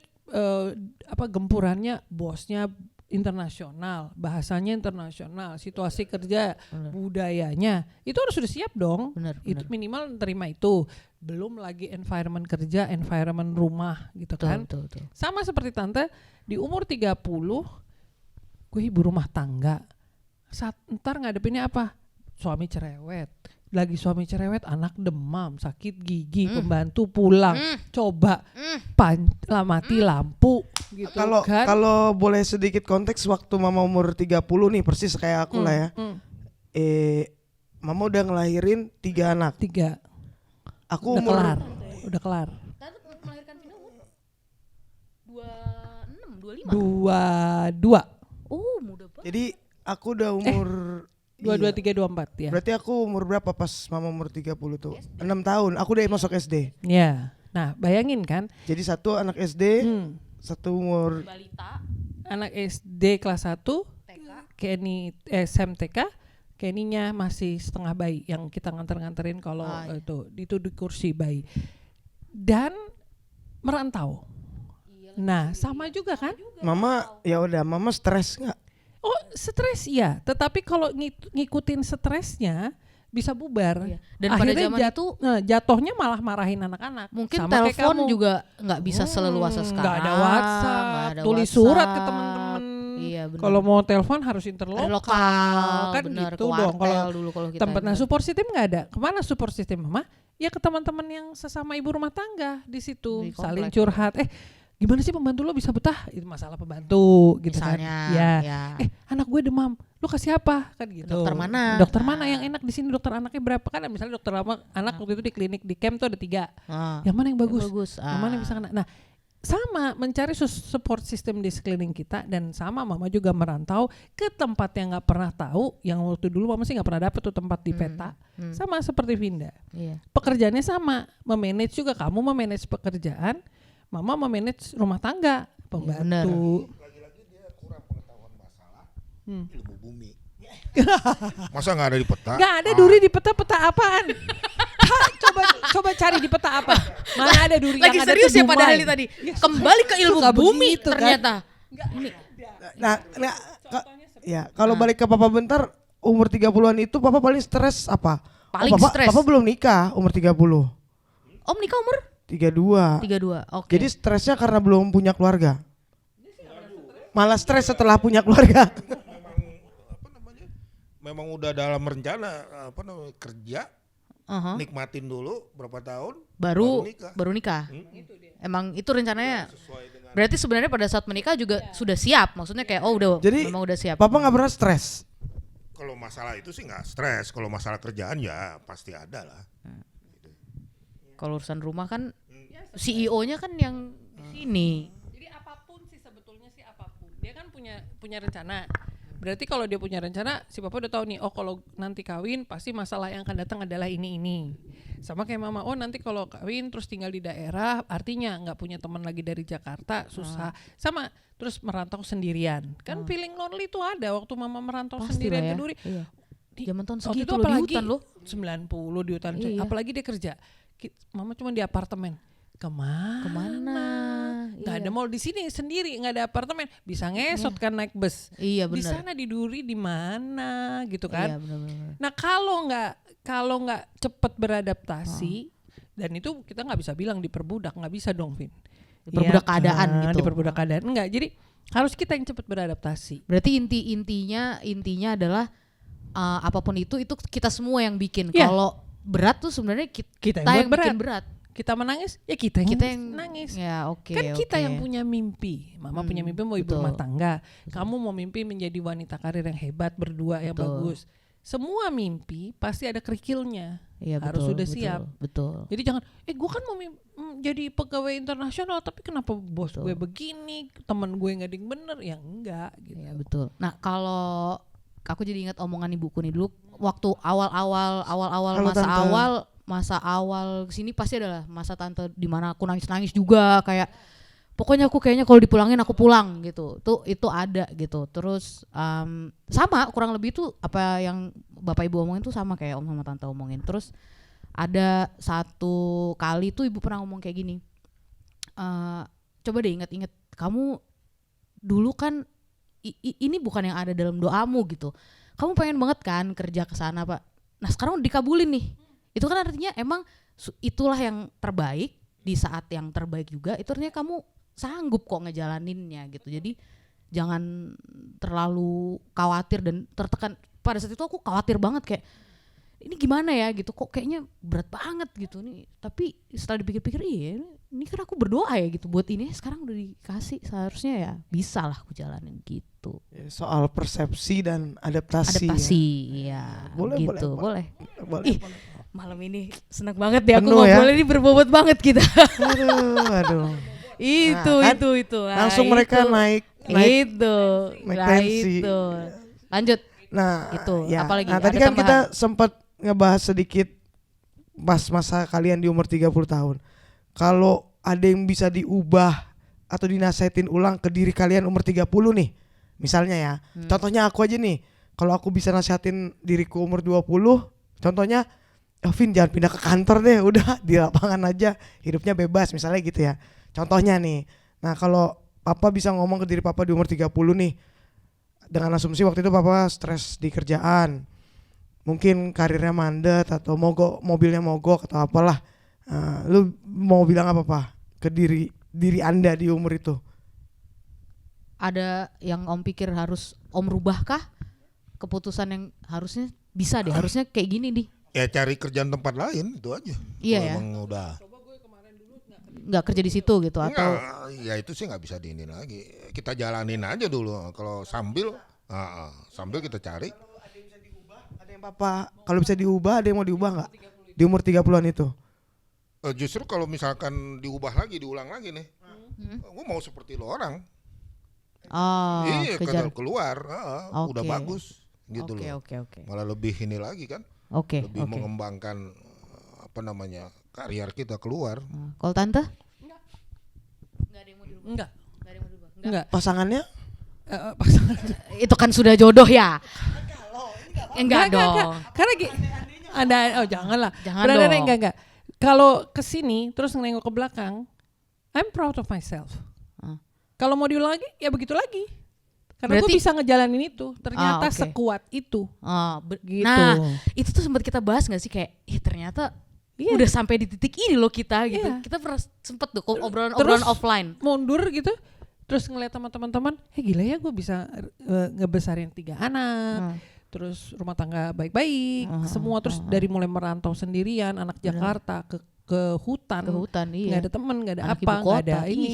gempurannya bosnya internasional, bahasanya internasional, situasi kerja, budayanya itu harus sudah siap dong. Bener. Itu minimal terima itu. Belum lagi environment kerja, environment rumah gitu kan. Betul. Sama seperti Tante di umur 30 gue ibu rumah tangga. Saat ntar ngadepinnya apa? Suami cerewet. lagi suami cerewet, anak demam, sakit gigi, pembantu pulang, coba mati lampu gitu Kalau kan. kalau boleh sedikit konteks, waktu mama umur 30 nih persis kayak aku lah ya. Mama udah ngelahirin 3 anak. 3 Aku udah umur kelar. Tante melahirkan Vina umur 26, 25. 22 Oh, muda banget. jadi aku udah umur 22 iya. 3 24 ya. Berarti aku umur berapa pas mama umur 30 tuh? 6 tahun. Aku udah masuk SD. Ya. Nah, bayangin kan, Jadi satu anak SD, satu umur Balita, anak SD kelas 1, TK. Kenny SMTK, Kenny-nya masih setengah bayi yang kita nganter-nganterin kalau itu di kursi bayi. Dan merantau. Nah, sama juga kan? mama, ya udah mama stres nggak? Oh, stres ya, tetapi kalau ngikutin stresnya bisa bubar. Iya. Dan pada zaman itu jatuhnya malah marahin anak-anak. mungkin Sama kayak telepon kamu. juga nggak bisa seleluasa sekarang. Nggak ada WhatsApp, nggak ada tulis WhatsApp. surat ke teman-teman. Iya, benar. Kalau mau telepon harus interlokal, lokal, kan bener, gitu ke dong. Kalau wartel dulu kalau kita tempat ingat. support system nggak ada. Kemana support system mama? Ya ke teman-teman yang sesama ibu rumah tangga di situ, Di saling komplek. curhat. Gimana sih pembantu lo bisa betah? Itu masalah pembantu gitu Misalnya, kan. Ya. ya. Anak gue demam, lo kasih apa? Kan gitu. Dokter mana? Dokter mana yang enak di sini? Dokter anaknya berapa? Kan misalnya dokter anak waktu itu di klinik di camp tuh ada 3. Yang mana yang bagus? Yang mana yang bisa kena? Nah, sama mencari support system di sekeliling kita, dan sama mama juga merantau ke tempat yang nggak pernah tahu, yang waktu dulu mama sih nggak pernah dapet tuh tempat di peta. Sama seperti Vinda. Iya. Pekerjaannya sama, memanage juga, kamu memanage pekerjaan, mama memanage rumah tangga, pembantu. Lagi-lagi dia kurang pengetahuan masalah ilmu bumi. Masa nggak ada di peta? Nggak ada duri di peta apaan? Coba cari di peta apa? Mana ada duri Lagi yang ada serius tuh ya padahal Dumai. ini tadi. Kembali ke ilmu suka bumi begitu kan. ternyata. Nah, ya kalau balik ke papa bentar, umur 30-an itu papa paling stres apa? Paling papa, stres. Papa belum nikah umur 30. Om nikah umur 32. 32. Oke. Jadi stresnya karena belum punya keluarga. Malah stres setelah punya keluarga. Memang udah dalam rencana kerja, Aha. nikmatin dulu berapa tahun, baru baru nikah. nikah. Emang itu rencananya. Berarti sebenarnya pada saat menikah juga sudah siap. Maksudnya kayak udah Jadi memang udah siap. papa nggak pernah stres. Kalau masalah itu sih nggak stres, kalau masalah kerjaan ya pasti ada lah. Kalau urusan rumah kan CEO-nya kan yang di sini. Jadi apapun sih sebetulnya sih apapun. Dia kan punya rencana. Berarti kalau dia punya rencana, si papa udah tahu nih, kalau nanti kawin pasti masalah yang akan datang adalah ini. Sama kayak mama, nanti kalau kawin terus tinggal di daerah, artinya nggak punya teman lagi dari Jakarta, susah. Sama terus merantau sendirian. Kan feeling lonely tuh ada waktu mama merantau Pasti sendirian lah ya. ke Duri. Iya. Zaman tahun Waktu segitu itu loh, di apalagi hutan loh. 90 di hutan. Iya. Apalagi dia kerja. Mama cuma di apartemen. Kemana? Nggak ada mall di sini sendiri, nggak ada apartemen. Bisa ngesot kan naik bus. Iya Di benar. sana di Duri di mana gitu kan. Iya benar. Nah kalau nggak cepet beradaptasi, dan itu kita nggak bisa bilang diperbudak, nggak bisa dong, Vin. Diperbudak Iya keadaan kan, gitu. Diperbudak keadaan enggak. Jadi harus kita yang cepet beradaptasi. Berarti intinya adalah apapun itu kita semua yang bikin. Iya. Kalau berat tuh sebenarnya kita yang yang buat bikin berat. Kita menangis, ya kita yang nangis. Ya oke. Kan kita oke. yang punya mimpi. Mama punya mimpi mau ibu betul. rumah tangga. Kamu mau mimpi menjadi wanita karir yang hebat, berdua yang Betul. bagus. Semua mimpi pasti ada kerikilnya. Iya, Harus betul, sudah betul, siap. Betul. Jadi jangan, gue kan mau jadi pegawai internasional, tapi kenapa bos Betul. gue begini, temen gue nggak ada yang bener, ya enggak gitu. Iya betul. Nah kalau aku jadi ingat omongan ibuku nih dulu waktu awal-awal Halo, Tante. masa awal kesini pasti adalah masa tante di mana aku nangis juga kayak pokoknya aku kayaknya kalau dipulangin aku pulang gitu. Itu ada gitu. Terus sama kurang lebih tuh apa yang bapak ibu omongin tuh sama kayak om sama tante omongin. Terus ada satu kali tuh ibu pernah ngomong kayak gini. Coba deh inget-inget kamu dulu kan ini bukan yang ada dalam doamu gitu. Kamu pengen banget kan kerja ke sana, Pak. Nah, sekarang udah dikabulin nih. Itu kan artinya emang itulah yang terbaik di saat yang terbaik juga. Itu artinya kamu sanggup kok ngejalaninnya gitu. Jadi jangan terlalu khawatir dan tertekan. Pada saat itu aku khawatir banget kayak ini gimana ya gitu, kok kayaknya berat banget gitu nih. Tapi setelah dipikir-pikir, iya ini kan aku berdoa ya gitu buat ini, sekarang udah dikasih, seharusnya ya bisa lah aku jalanin gitu. Ya, soal persepsi dan adaptasi. Adaptasi, ya. ya Boleh, gitu, boleh. Boleh. Ih, malam ini seneng banget deh aku Penuh ya? ngobrol ini, berbobot banget kita. Aduh. itu, Nah, kan itu. Nah, langsung mereka naik itu, naik nah, tensi. itu. Lanjut. Nah, Itu, ya. apalagi? Nah, tadi Ada kan tambahan? kita sempat ngebahas sedikit pas masa kalian di umur 30 tahun. Kalau ada yang bisa diubah atau dinasehatin ulang ke diri kalian umur 30 nih. Misalnya ya. Contohnya aku aja nih. Kalau aku bisa nasehatin diriku umur 20, contohnya, Vin jangan pindah ke kantor deh, udah di lapangan aja, hidupnya bebas misalnya gitu ya. Contohnya nih. Nah, kalau papa bisa ngomong ke diri papa di umur 30 nih, dengan asumsi waktu itu papa stres di kerjaan, mungkin karirnya mandet atau mobilnya mogok atau apalah, lu mau bilang apa Pak ke diri Anda di umur itu? Ada yang Om pikir harus Om rubahkah? Keputusan yang harusnya bisa deh, harusnya kayak gini nih. Ya cari kerjaan tempat lain itu aja. Iya Kalau ya. emang udah Nggak kerja di situ gitu atau ya itu sih nggak bisa diinin lagi. Kita jalanin aja dulu. Kalau sambil kita cari. Ada yang papa kalau bisa diubah, ada yang mau diubah nggak di umur 30-an itu? Justru kalau misalkan diulang lagi nih, gue mau seperti lo orang. Iya, kejar. keluar, udah Oke. bagus gitu loh. Oke. Malah lebih ini lagi kan, Oke. lebih mengembangkan karier kita keluar. Kalau tante? Enggak. Pasangannya? Pasangan. Itu kan sudah jodoh ya. Enggak dong. Karena Anda janganlah. Jangan Berada dong. enggak. Kalau kesini terus nengok ke belakang, I'm proud of myself. Kalau mau diulang lagi, ya begitu lagi. Karena gue Berarti- bisa ngejalanin itu. Ternyata oke. sekuat itu. Gitu. Nah, itu tuh sempat kita bahas nggak sih kayak, ternyata Iya. udah sampai di titik ini loh kita gitu. Iya. Kita pernah sempet tuh obrolan Terus offline. mundur gitu, terus ngeliat sama teman-teman, gila ya gue bisa ngebesarin 3 anak, terus rumah tangga baik-baik, semua terus dari mulai merantau sendirian, anak Jakarta ke hutan, Iya. nggak ada teman, nggak ada Anak apa, ibu nggak ada kota, ini,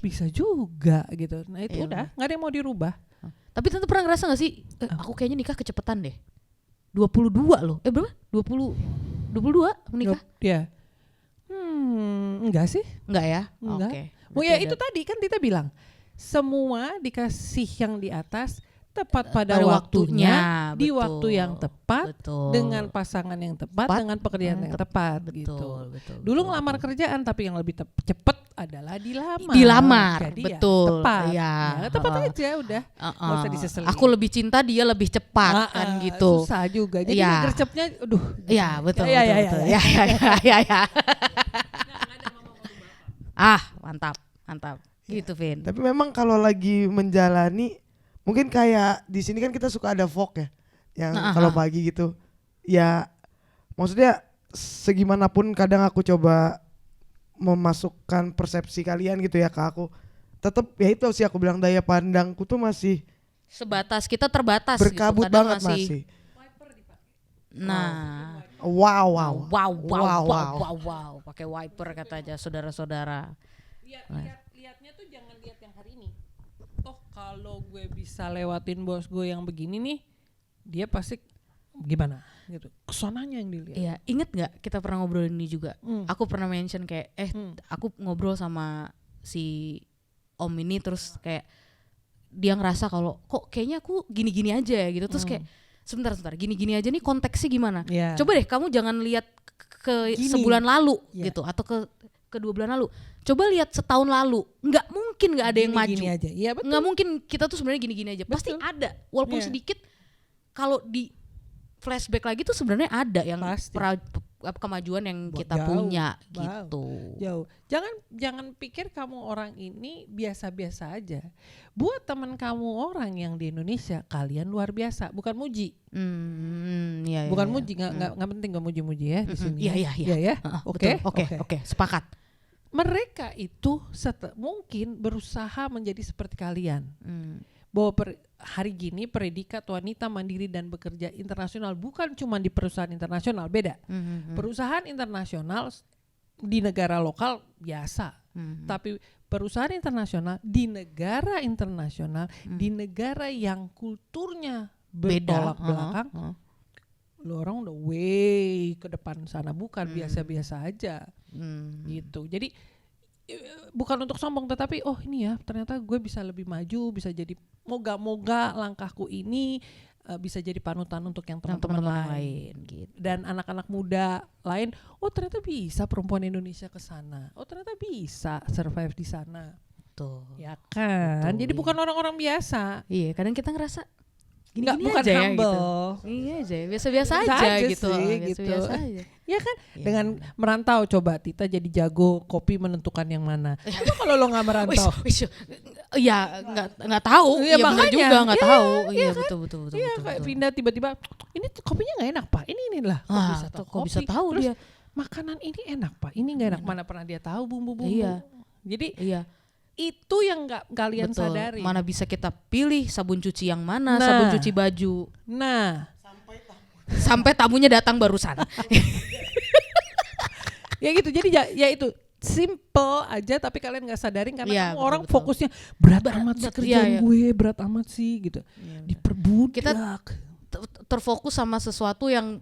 bisa juga gitu. Nah itu Iya, udah, nggak ada yang mau dirubah. Tapi tante pernah ngerasa gak sih, aku kayaknya nikah kecepetan deh. 22 loh. Berapa? 22 menikah? Ya, enggak sih. Enggak ya? Enggak. Oke. Oh ya itu tadi kan Tita bilang semua dikasih yang di atas tepat pada waktunya, di betul. waktu yang tepat, Betul. dengan pasangan yang tepat, dengan pekerjaan yang tepat gitu. Dulu ngelamar kerjaan tapi yang lebih cepet adalah dilamar. Jadi betul. Ya, tepat. Iya. Ya, tepat aja udah. Nggak usah diseselin. Aku lebih cinta, dia lebih cepat kan gitu. Susah juga. Jadi Iya. gercepnya aduh. Iya, betul. Ya, betul, ya, betul. ya, Ya. Mantap. Gitu, Vin. Tapi memang kalau lagi menjalani, mungkin kayak di sini kan kita suka ada vlog ya, yang kalau pagi gitu. Ya, maksudnya segimanapun kadang aku coba memasukkan persepsi kalian gitu ya ke aku. Tetap ya itu sih aku bilang daya pandangku tuh masih Sebatas, kita terbatas berkabut gitu. Kadang banget masih. Nah, Wow. wow. Pakai wiper katanya saudara-saudara. Lihatnya tuh jangan lihat yang hari ini. Toh kalau gue bisa lewatin bos gue yang begini nih, dia pasti gimana gitu. Kesonanya yang dilihat. Iya, inget nggak kita pernah ngobrol ini juga? Aku pernah mention kayak, aku ngobrol sama si Om ini terus kayak dia ngerasa kalau kok kayaknya aku gini-gini aja ya gitu. Terus kayak sebentar gini-gini aja nih konteksnya gimana? Yeah. Coba deh kamu jangan lihat ke Gini. sebulan lalu Yeah. gitu atau ke 2 bulan lalu. Coba lihat setahun lalu. Nggak mungkin nggak ada yang maju. Gini aja. Iya betul. Nggak mungkin kita tuh sebenarnya gini-gini aja. Pasti Betul. ada walaupun Iya. sedikit. Kalau di flashback lagi tuh sebenarnya ada yang Pasti. kemajuan yang Wah, kita jauh, punya wow. gitu. Jauh. Jangan pikir kamu orang ini biasa-biasa aja. Buat teman kamu orang yang di Indonesia, kalian luar biasa, bukan muji. Iya, Bukan iya. muji, nggak penting nggak muji-muji ya di sini. Iya. Iya ya. Betul. Oke, sepakat. Mereka itu mungkin berusaha menjadi seperti kalian. bahwa hari gini predikat wanita mandiri dan bekerja internasional bukan cuma di perusahaan internasional, beda. Perusahaan internasional di negara lokal biasa, tapi perusahaan internasional di negara internasional, di negara yang kulturnya bertolak belakang, lo orang udah way ke depan sana, bukan biasa-biasa aja gitu. Jadi bukan untuk sombong, tetapi oh ini ya ternyata gue bisa lebih maju, bisa jadi moga-moga langkahku ini bisa jadi panutan untuk yang teman-teman lain gitu. Dan anak-anak muda lain, oh ternyata bisa perempuan Indonesia ke sana, oh ternyata bisa survive di sana, Tuh. ya kan? Betul, Jadi iya. bukan orang-orang biasa, Iya, kadang kita ngerasa nggak, gini-gini bukan aja ya, humble, gitu. Iya aja, biasa-biasa Biasa aja aja gitu. sih, Biasa-biasa gitu. aja. ya kan? Iya. Dengan merantau, coba Tita jadi jago kopi menentukan yang mana. Coba kalau lo nggak merantau. Iya, nggak tahu. Iya, Iya benar makanya. juga nggak Iya, tahu. iya Iya kan? betul. Iya kayak pindah tiba-tiba, ini kopinya nggak enak Pak, ini lah. Kok bisa tahu Terus, dia? makanan ini enak Pak, ini nggak enak. Mana pernah dia tahu bumbu-bumbu. Iya. Jadi Iya. itu yang nggak kalian Betul. sadari. Mana bisa kita pilih sabun cuci yang mana, Nah. sabun cuci baju. Nah, Sampai tamunya datang barusan. ya gitu. Jadi ya itu simple aja, tapi kalian nggak sadarin karena Iya, kamu betul, orang betul. fokusnya berat amat sih berat, kerjaan iya, iya. gue, berat amat sih gitu. Diperbudak. Kita terfokus sama sesuatu yang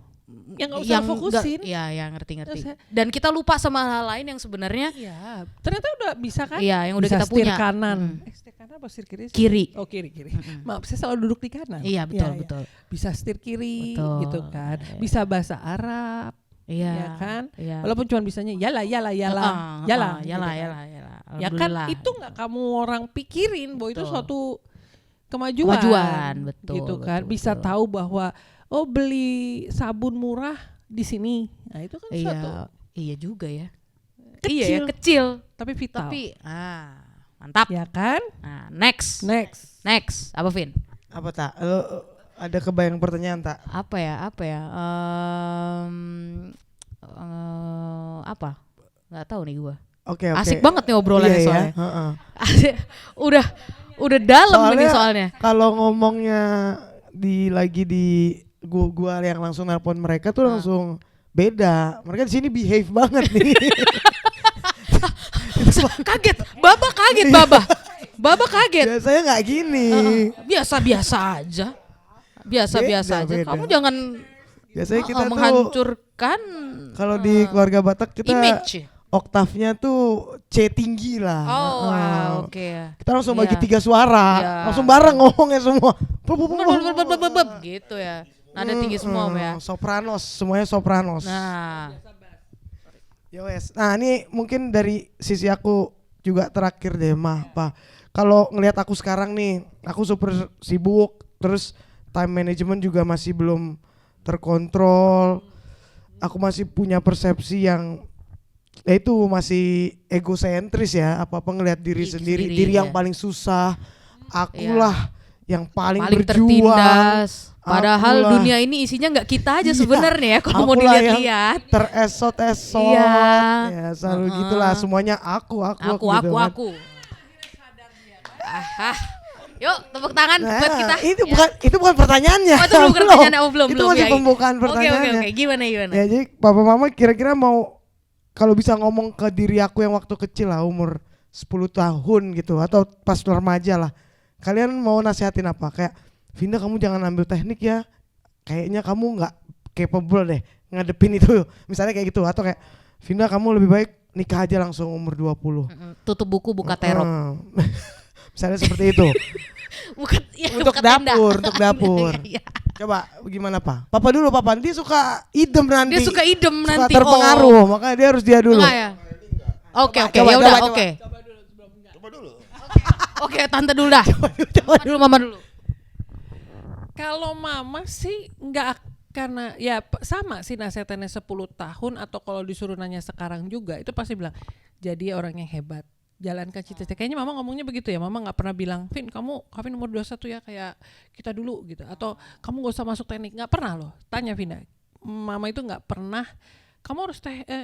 Yang nggak usah lo fokusin. Iya, ya ngerti. Terus ya- Dan kita lupa sama hal lain yang sebenarnya Iya, ternyata udah bisa kan? Iya, yang udah Bisa kita setir punya. kanan. Setir kanan apa setir kiri? Kiri. Oh kiri. Maaf, saya selalu duduk di kanan. Iya, betul, Iya. betul. Bisa setir kiri, Betul. gitu kan? Bisa bahasa Arab, Iya. ya kan? Iya. Walaupun cuma bisanya yala. Yala, Gitu kan. Ya kan Alhamdulillah. itu nggak kamu orang pikirin bahwa itu Betul. suatu kemajuan. Kemajuan, betul, Gitu kan? betul, Bisa betul. tahu bahwa oh beli sabun murah di sini. Nah itu kan suatu Iya juga ya. Kecil. Iya ya, kecil. tapi vital. Tapi mantap. Ya kan? Nah, next. Next. Apa Vin? Apa tak? Lo ada kebayang pertanyaan tak? Apa ya? Apa? Nggak tahu nih gua. Oke. Asik banget nih obrolannya Iya, soalnya. Ya, heeh. udah dalam ini soalnya. Kalau ngomongnya lagi di gua yang langsung nelpon mereka tuh langsung beda. Mereka di sini behave banget nih. Kaget. Baba kaget. Biasanya nggak gini. Biasa-biasa aja. Biasa-biasa aja. Beda. Kamu jangan Biasanya kita tuh menghancurkan kalau di keluarga Batak kita image. oktavnya tuh C tinggi lah. Oh, Heeh. oke. Kita langsung bagi Iya. 3 suara, Iya. langsung bareng ngomongnya semua. Gitu ya. Nada tinggi semua Om, ya. Sopranos, semuanya sopranos. Nah, Ya wes. Nah ini mungkin dari sisi aku juga terakhir deh mah Pak. Kalau ngelihat aku sekarang nih, aku super sibuk, terus time management juga masih belum terkontrol. Aku masih punya persepsi yang itu masih egosentris ya, apa-apa ngelihat diri sendiri, diri yang ya. paling susah. Akulah yang paling berjuang. tertindas. Padahal Akulah. dunia ini isinya nggak kita aja Iya, sebenarnya ya kalau mau akulah dilihat-lihat. yang teresot-esot. Iya. Ya selalu gitulah, semuanya aku gitu kan. Aku. Yuk, tepuk tangan Nah, buat kita. itu bukan pertanyaannya. Oh, itu belum pertanyaannya. Oh, belum. Itu masih Ya. pembukaan pertanyaannya. Oke. Gimana? Ya jadi papa mama kira-kira mau kalau bisa ngomong ke diri aku yang waktu kecil lah, umur 10 tahun gitu atau pas remaja lah. Kalian mau nasihatin apa? Kayak Vinda, kamu jangan ambil teknik ya. Kayaknya kamu nggak capable deh ngadepin itu. Misalnya kayak gitu, atau kayak Vinda, kamu lebih baik nikah aja langsung umur 20. Tutup buku, buka terop. Misalnya seperti itu. Untuk dapur, untuk dapur. Iya. Coba gimana Pak? Papa dulu, Papa. Dia suka idem nanti. Dia suka idem Suka nanti. terpengaruh, makanya dia harus dia dulu. Enggak ya? Oke, Coba, ya udah, coba. oke. Coba dulu. Oke, tante dulu dah. Dulu mama dulu. Kalau mama sih nggak, karena ya sama sih nasihatannya 10 tahun, atau kalau disuruh nanya sekarang juga itu pasti bilang jadi orang yang hebat, jalankan cita-cita. Kayaknya mama ngomongnya begitu ya. Mama nggak pernah bilang, Vin Kavin umur 21 ya kayak kita dulu gitu, atau kamu gak usah masuk teknik. Nggak pernah loh. Tanya Vina, mama itu nggak pernah kamu harus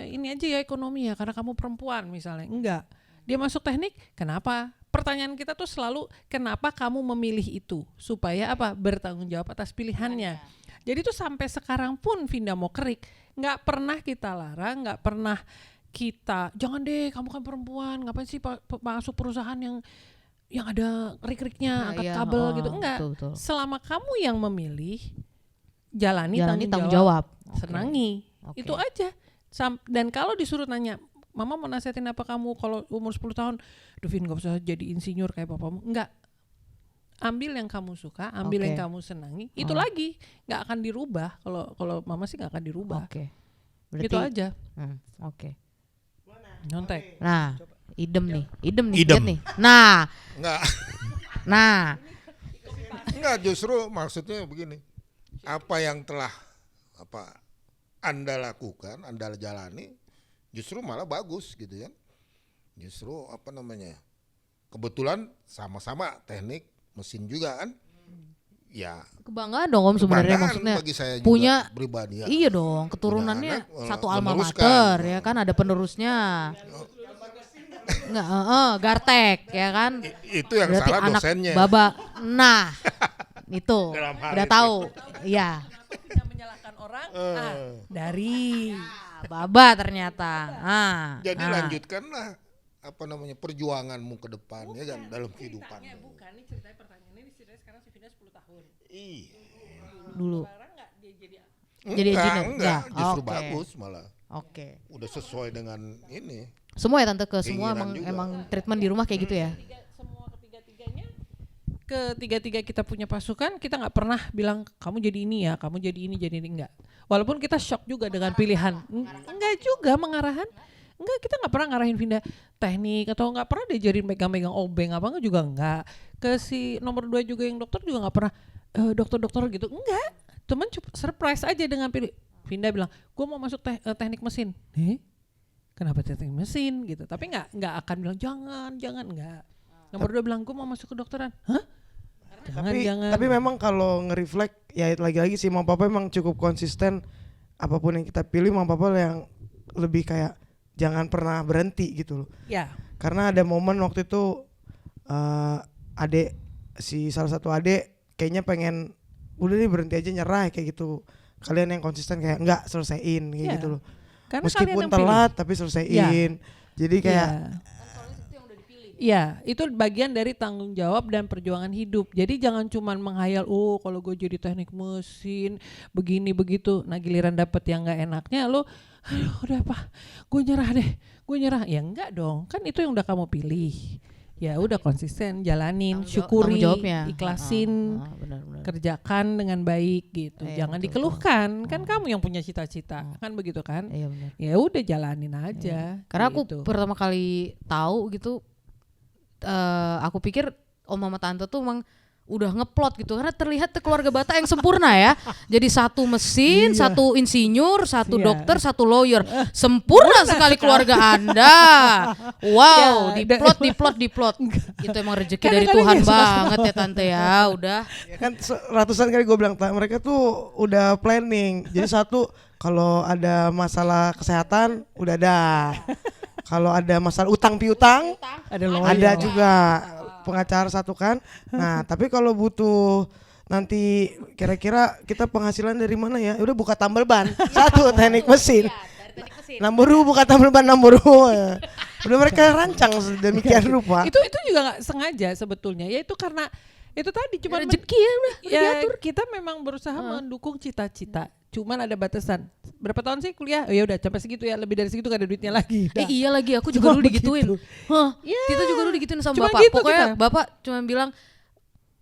ini aja ya ekonomi ya karena kamu perempuan misalnya. Enggak. Dia masuk teknik, kenapa? pertanyaan kita tuh selalu kenapa kamu memilih itu, supaya apa, bertanggung jawab atas pilihannya. Jadi tuh sampai sekarang pun Vinda mau kerik, nggak pernah kita larang, nggak pernah kita jangan deh kamu kan perempuan ngapain sih masuk perusahaan yang ada rik-riknya, angkat kabel gitu, enggak. Betul. Selama kamu yang memilih, jalani tanggung jawab. Senangi. Oke. Itu aja. Dan kalau disuruh nanya, mama mau nasihatin apa kamu kalau umur 10 tahun? Duvin gak usah jadi insinyur kayak papamu. Enggak. Ambil yang kamu suka, ambil yang kamu senangi. Itu lagi gak akan dirubah. Kalau mama sih gak akan dirubah. Oke. Itu aja. Oke. Nyontek. Nah, idem nih. Idem. Lihat nih. Nah, Enggak, justru maksudnya begini. Apa yang telah Anda lakukan, Anda jalani, justru malah bagus gitu kan. Justru kebetulan sama-sama teknik mesin juga kan. Ya, kebanggaan dong Om sebenarnya, kebanggaan maksudnya bagi saya juga punya pribadi ya. Iya dong, keturunannya Punya anak, satu alma meneruskan. mater ya kan, ada penerusnya. Enggak, Gartek ya kan. Itu yang Berarti salah anak dosennya. Baba. Nah, itu Dalam hal udah itu. tahu. Iya. Yang menyalahkan orang dari Baba ternyata. Jadi lanjutkanlah perjuanganmu ke depan ya kan dalam kehidupan. bukan ini ceritanya, pertanyaan ini ceritanya sekarang si Vinda 10 tahun. Iya. Dulu. Sekarang enggak dia jadi Jadi engineer? enggak, justru Oke. bagus malah. Oke. Udah sesuai dengan ini. Semua ya tante, ke semua Keinginan juga. emang treatment di rumah kayak gitu ya. Ketiga-tiga kita punya pasukan, kita nggak pernah bilang kamu jadi ini ya, kamu jadi ini enggak. Walaupun kita shock juga dengan pilihan, enggak juga mengarahan, enggak, kita nggak pernah ngarahin Vinda teknik atau nggak pernah diajarin megang-megang obeng apa enggak juga enggak. Ke si nomor 2 juga yang dokter juga nggak pernah dokter gitu, enggak. Cuman surprise aja dengan pilih. Vinda bilang, gue mau masuk teknik mesin. Kenapa teknik mesin gitu? Tapi nggak akan bilang jangan enggak. Nomor 2 bilang gue mau masuk ke dokteran. Hah? Jangan. Tapi memang kalau nge-reflect ya lagi-lagi sih Mama Papa emang cukup konsisten, apapun yang kita pilih Mama Papa yang lebih kayak jangan pernah berhenti gitu loh. Ya. Karena ada momen waktu itu salah satu adik kayaknya pengen udah nih berhenti aja, nyerah kayak gitu. Kalian yang konsisten kayak enggak, selesaiin kayak Ya. gitu loh. Karena Meskipun kalian yang telat tapi selesaiin. Jadi kayak Iya, itu bagian dari tanggung jawab dan perjuangan hidup. Jadi jangan cuman menghayal, kalau gue jadi teknik mesin begini begitu. Nah giliran dapet yang nggak enaknya, lo, udah gue nyerah. Ya enggak dong, kan itu yang udah kamu pilih. Ya udah konsisten, jalanin, syukuri, tanggung jawabnya. ikhlasin, Benar. kerjakan dengan baik gitu. Iya, Jangan betul. dikeluhkan, kan kamu yang punya cita-cita, kan begitu kan? Iya benar. Ya udah jalanin aja. Karena aku gitu. pertama kali tahu gitu, aku pikir om mama tante tuh emang udah ngeplot gitu, karena terlihat keluarga Bata yang sempurna ya. Jadi satu mesin, satu insinyur, satu Iya. dokter, satu lawyer. Sempurna sekali keluarga Anda. Wow, Ya, diplot. Itu emang rezeki dari Kadang-kadang Tuhan ya suka- banget ya tante ya. Udah. ya kan ratusan kali gue bilang mereka tuh udah planning. Jadi satu, kalau ada masalah kesehatan udah ada. Kalau ada masalah utang piutang ada juga pengacara satu kan. Nah tapi kalau butuh nanti kira-kira kita penghasilan dari mana ya? Udah buka tambal ban satu teknik mesin. Namboru buka tambal ban Namboru. Udah mereka rancang sedemikian rupa. Itu juga nggak sengaja sebetulnya. Ya itu karena itu tadi cuma Rezeki ya udah diatur. kita memang berusaha mendukung cita-cita. Cuman ada batasan. Berapa tahun sih kuliah? Oh ya udah sampai segitu ya, lebih dari segitu gak ada duitnya lagi. Dah. Iya lagi, aku juga Cuma dulu digituin. begitu. Tito juga dulu digituin sama Cuma bapak. gitu Pokoknya kita. bapak cuma bilang,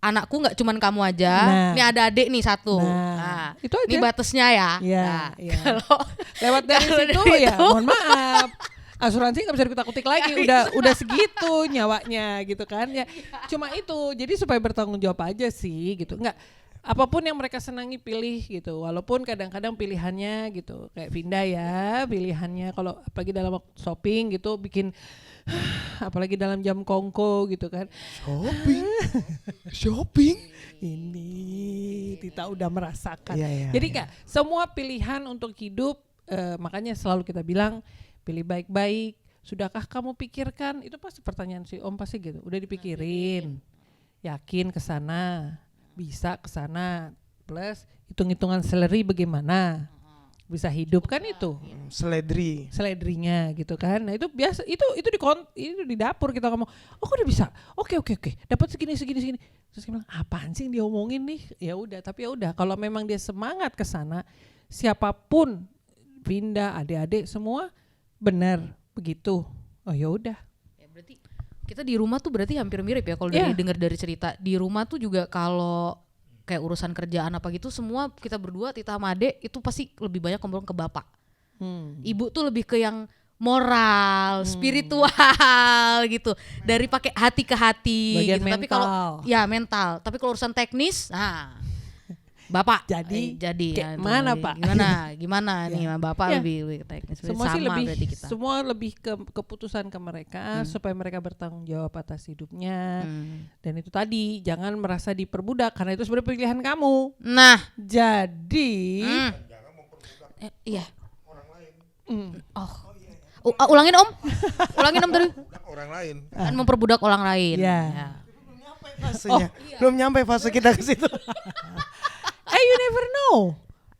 anakku nggak cuman kamu aja, Nah. nih ada adik nih satu. Nah, itu aja. Ini batasnya ya. Iya, Nah, iya. kalau Lewat dari Kalau situ dari ya, itu. mohon maaf. Asuransi nggak bisa dikutak-kutik lagi, udah segitu nyawanya gitu kan ya. Cuma itu, jadi supaya bertanggung jawab aja sih gitu. Enggak, apapun yang mereka senangi pilih gitu. Walaupun kadang-kadang pilihannya gitu, kayak Vinda ya, pilihannya kalau apalagi dalam waktu shopping gitu bikin apalagi dalam jam kongko gitu kan. Shopping. Ini Tita udah merasakan. Iya, iya, Jadi iya. Kak, semua pilihan untuk hidup makanya selalu kita bilang pilih baik-baik, Sudahkah kamu pikirkan? Itu pasti pertanyaan si Om pasti gitu. Udah dipikirin. Yakin ke sana, bisa ke sana. Plus hitung-hitungan salary bagaimana? Bisa hidup kan itu. Seledri. Seledrinya gitu kan. Nah, itu biasa itu di dapur kita ngomong, "Oh, udah bisa. Oke. Dapat segini. Terus kita bilang, "Apaan sih yang dia omongin nih?" Ya udah, tapi ya udah kalau memang dia semangat ke sana, siapapun pindah, adik-adik semua benar begitu. Oh ya udah. Ya, berarti kita di rumah tuh berarti hampir mirip ya kalau dari dengar dari cerita. Di rumah tuh juga kalau kayak urusan kerjaan apa gitu semua kita berdua Tita sama Ade itu pasti lebih banyak ngomong ke bapak. Ibu tuh lebih ke yang moral, spiritual gitu. Dari pakai hati ke hati Bagian gitu. Tapi kalau ya mental, tapi kalau urusan teknis, Bapak Jadi ya, mana tuh, Pak? Gimana nih Bapak Ya. lebih teknis. Semua sih sama lebih berarti kita. semua lebih ke keputusan ke mereka supaya mereka bertanggung jawab atas hidupnya. Dan itu tadi jangan merasa diperbudak karena itu sebenarnya pilihan kamu. Nah, Jadi iya. Ulangin Om. Ulangin Om tadi. Orang lain. Kan memperbudak orang lain. Ya. Ya. Fasenya. Belum nyampe fase kita ke situ. you never know.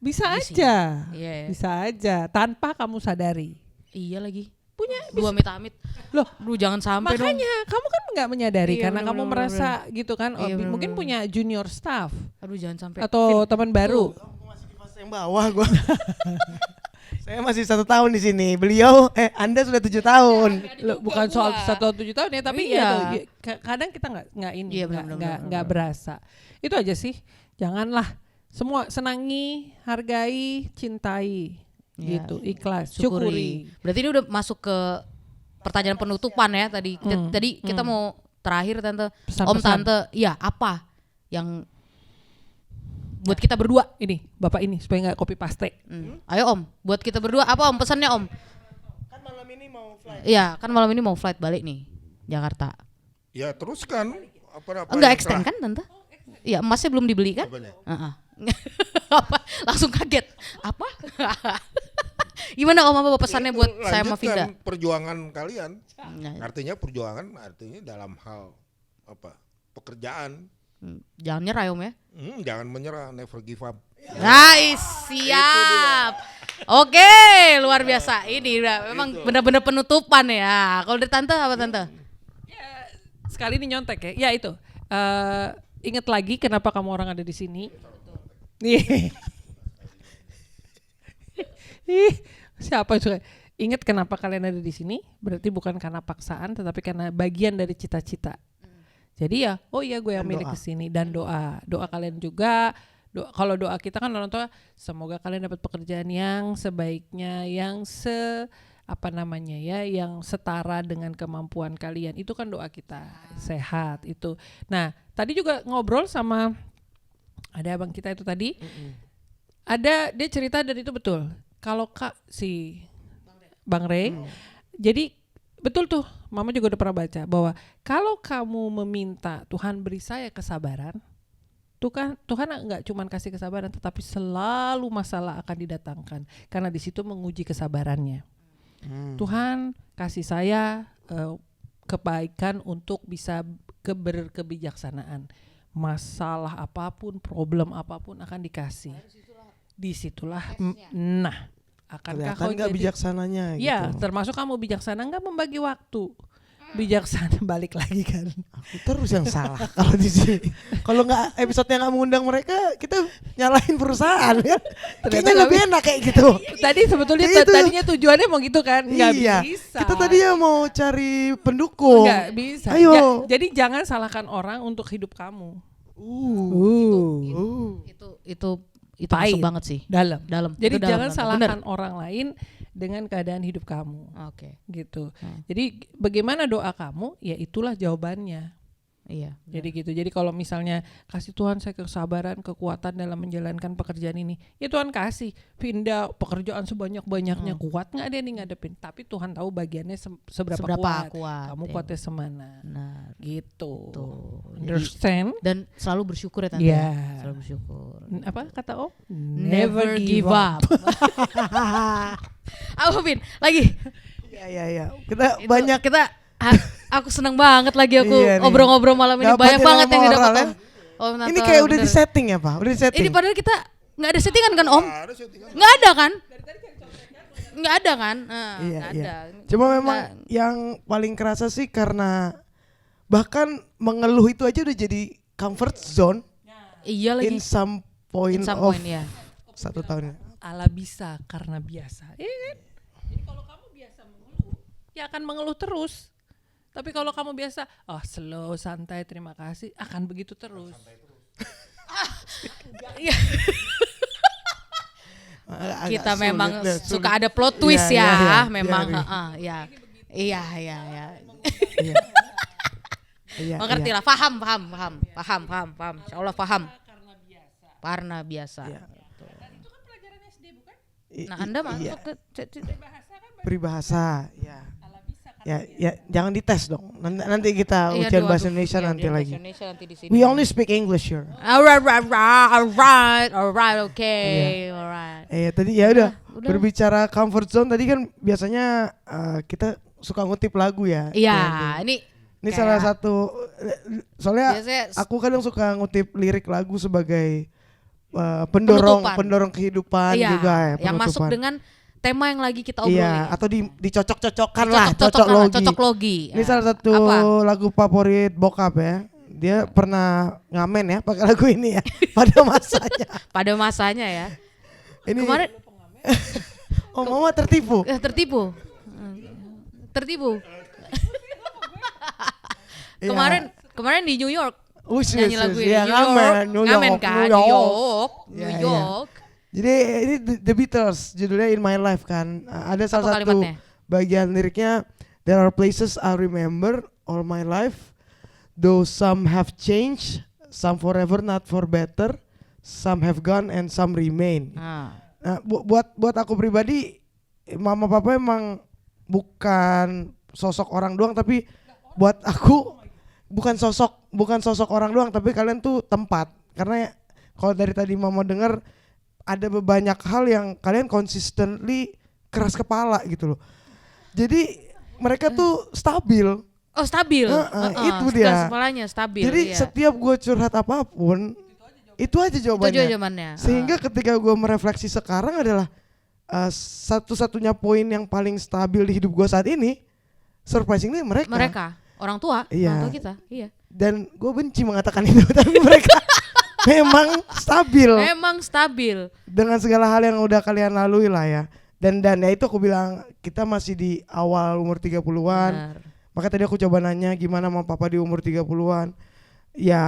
Bisa aja. Iya. Bisa aja tanpa kamu sadari. Iya lagi. Punya Dua amit-amit. Loh, Duh jangan sampai dong. makanya kamu kan nggak menyadari Iya, karena kamu bener-bener. merasa gitu kan. Iya, Mungkin bener-bener. punya junior staff Aduh jangan sampai. atau teman baru. Aku masih di fase yang bawah gua. Saya masih 1 tahun di sini. Beliau, Anda sudah 7 tahun. Loh, bukan soal 1 tahun 7 tahun ya, tapi Iya. ya tuh, kadang kita nggak ini, Iya, nggak berasa. Itu aja sih. Janganlah semua senangi, hargai, cintai, Iya. gitu, ikhlas, Syukuri. syukuri. Berarti ini udah masuk ke pertanyaan penutupan ya tadi. Tadi kita mau terakhir Tante. Pesan-pesan. Om Tante, iya apa yang buat kita berdua? Ini bapak ini supaya nggak copy paste. Ayo Om, buat kita berdua apa Om pesannya Om? Kan malam ini mau flight. Iya, kan malam ini mau flight balik nih Jakarta. Ya teruskan. Apa Enggak yang extend telah- kan Tante? Iya, emasnya belum dibeli kan? Apanya? Apa? Langsung kaget. Apa? Gimana Om apa pesannya Itu, buat saya sama lanjutkan Vinda? perjuangan kalian. Nah, Artinya perjuangan artinya dalam hal apa? Pekerjaan. jangan nyerah Om ya. Jangan menyerah, never give up. Nice, siap. Oke, luar biasa. Ini udah memang benar-benar penutupan ya. Kalau dari Tante apa Tante? Sekali ini nyontek ya. Ya itu. Ingat lagi kenapa kamu orang ada di sini. Nih. Siapa yang suka? Ingat kenapa kalian ada di sini? Berarti bukan karena paksaan, tetapi karena bagian dari cita-cita. Jadi ya, oh iya gue yang Dan milih doa. kesini dan doa kalian juga. Kalau doa kita kan orang tua, semoga kalian dapat pekerjaan yang sebaiknya, yang yang setara dengan kemampuan kalian. Itu kan doa kita, sehat itu. Nah, tadi juga ngobrol sama ada abang kita itu tadi. Ada dia cerita dan itu betul. Kalau si Bang Rey, jadi betul tuh, Mama juga udah pernah baca bahwa kalau kamu meminta Tuhan beri saya kesabaran, Tuhan nggak cuma kasih kesabaran, tetapi selalu masalah akan didatangkan karena di situ menguji kesabarannya. Tuhan kasih saya kebaikan untuk bisa berkebijaksanaan. Masalah apapun, problem apapun akan dikasih. Disitulah, akankah Kelihatan nggak bijaksananya ya, gitu. termasuk kamu bijaksana nggak membagi waktu. Bijaksana balik lagi kan. Aku terus yang salah kalau di sini. Kalau nggak episode-nya nggak mengundang mereka, kita nyalahin perusahaan kan. Kayaknya nggak lebih enak kayak gitu. Tadi sebetulnya Itu. tadinya tujuannya mau gitu kan, nggak Iya. bisa. Kita tadinya mau cari pendukung. Nggak bisa. Ayo. Jadi jangan salahkan orang untuk hidup kamu. Itu Pahit. masuk banget sih. Dalam. Jadi Itu dalam jangan banget. salahkan orang lain dengan keadaan hidup kamu. Oke. Gitu. Jadi bagaimana doa kamu, ya itulah jawabannya. Iya. Jadi gitu. Jadi kalau misalnya kasih Tuhan saya kesabaran, kekuatan dalam menjalankan pekerjaan ini, ya Tuhan kasih. Pindah pekerjaan sebanyak-banyaknya, kuat nggak dia nih ngadepin? Tapi Tuhan tahu bagiannya seberapa kuat. Kamu ya. kuatnya semana. Benar. Gitu. Tuh. Understand? Dan selalu bersyukur ya Tante. Iya. Selalu bersyukur. Apa kata Om? Never give up. Apa Vin? Lagi. Iya. Kita Itu banyak aku seneng banget lagi aku Iya nih. ngobrol-ngobrol malam ini. Dapat Banyak banget yang moral didapat ya. Om. Om Tante, ini kayak udah bener. di setting ya Pak, udah di setting. Ini padahal kita nggak ada settingan kan Om? Ada settingan. Nggak ada kan? Nggak ada kan? Iya, Nggak iya. ada. Cuma memang Nggak- yang paling kerasa sih karena bahkan mengeluh itu aja udah jadi comfort zone Iya lagi. in some point In some of point, ya. 1 tahun. Ala bisa karena biasa. Iya kan? Jadi kalau kamu biasa mengeluh, ya akan mengeluh terus. Tapi kalau kamu biasa, slow, santai, terima kasih, akan begitu terus. Iya. Agak Kita sulit memang deh, suka sulit. ada plot twist Iya, ya, iya, memang. iya, Iya. Iya. Iya. Iya, Mengerti iya. lah, paham. Insya Allah paham. Karena biasa. Iya. Nah, Anda Iya. masuk ke Peribahasa, ya. Ya, jangan dites dong. Nanti kita Iya, ujian aduh, bahasa aduh. Indonesia Iya, nanti di lagi. Indonesia nanti di sini. We only speak English here. Alright, okay, alright. Tadi ya udah Udah. berbicara comfort zone tadi kan biasanya kita suka ngutip lagu ya. Iya, Ini ini salah kayak- satu soalnya biasanya aku kadang suka ngutip lirik lagu sebagai pendorong Penutupan. kehidupan iya, juga ya, yang masuk penutupan. dengan tema yang lagi kita obrolin. Iya, atau dicocok-cocokkan lah, Cocok-cocokan lah, cocok logi. cocok logi. Ini salah satu Apa? lagu favorit bokap ya. Dia pernah ngamen ya pakai lagu ini ya pada masanya. Pada masanya ya. Ini Kemarin oh mama tertipu. tertipu. Iya. Kemarin di New York Usus, nyanyi lagu ini. ya, New York kan, New York. Iya, New iya. York. Jadi ini The Beatles judulnya In My Life kan. Ada salah Apa satu kalimatnya? bagian liriknya, There are places I remember all my life, though some have changed, some forever not for better, some have gone and some remain. Nah, Nah, buat aku pribadi, mama papa emang bukan sosok orang doang, tapi buat aku bukan sosok orang doang, tapi kalian tuh tempat. Karena kalau dari tadi mama dengar ada banyak hal yang kalian consistently keras kepala gitu loh. Jadi mereka tuh stabil. oh stabil. Itu dia. Kepalanya stabil. Jadi iya. setiap gue curhat apapun, itu aja Itu jawabannya. juga jawabannya. Sehingga ketika gue merefleksi sekarang adalah satu-satunya poin yang paling stabil di hidup gue saat ini, surprisingly mereka. Orang tua, Iya. orang tua kita. Iya. Dan gue benci mengatakan itu, tapi mereka memang stabil Memang stabil. dengan segala hal yang udah kalian lalui lah ya. Dan ya itu aku bilang kita masih di awal umur 30-an. Benar. Maka tadi aku coba nanya gimana mama papa di umur 30-an. Ya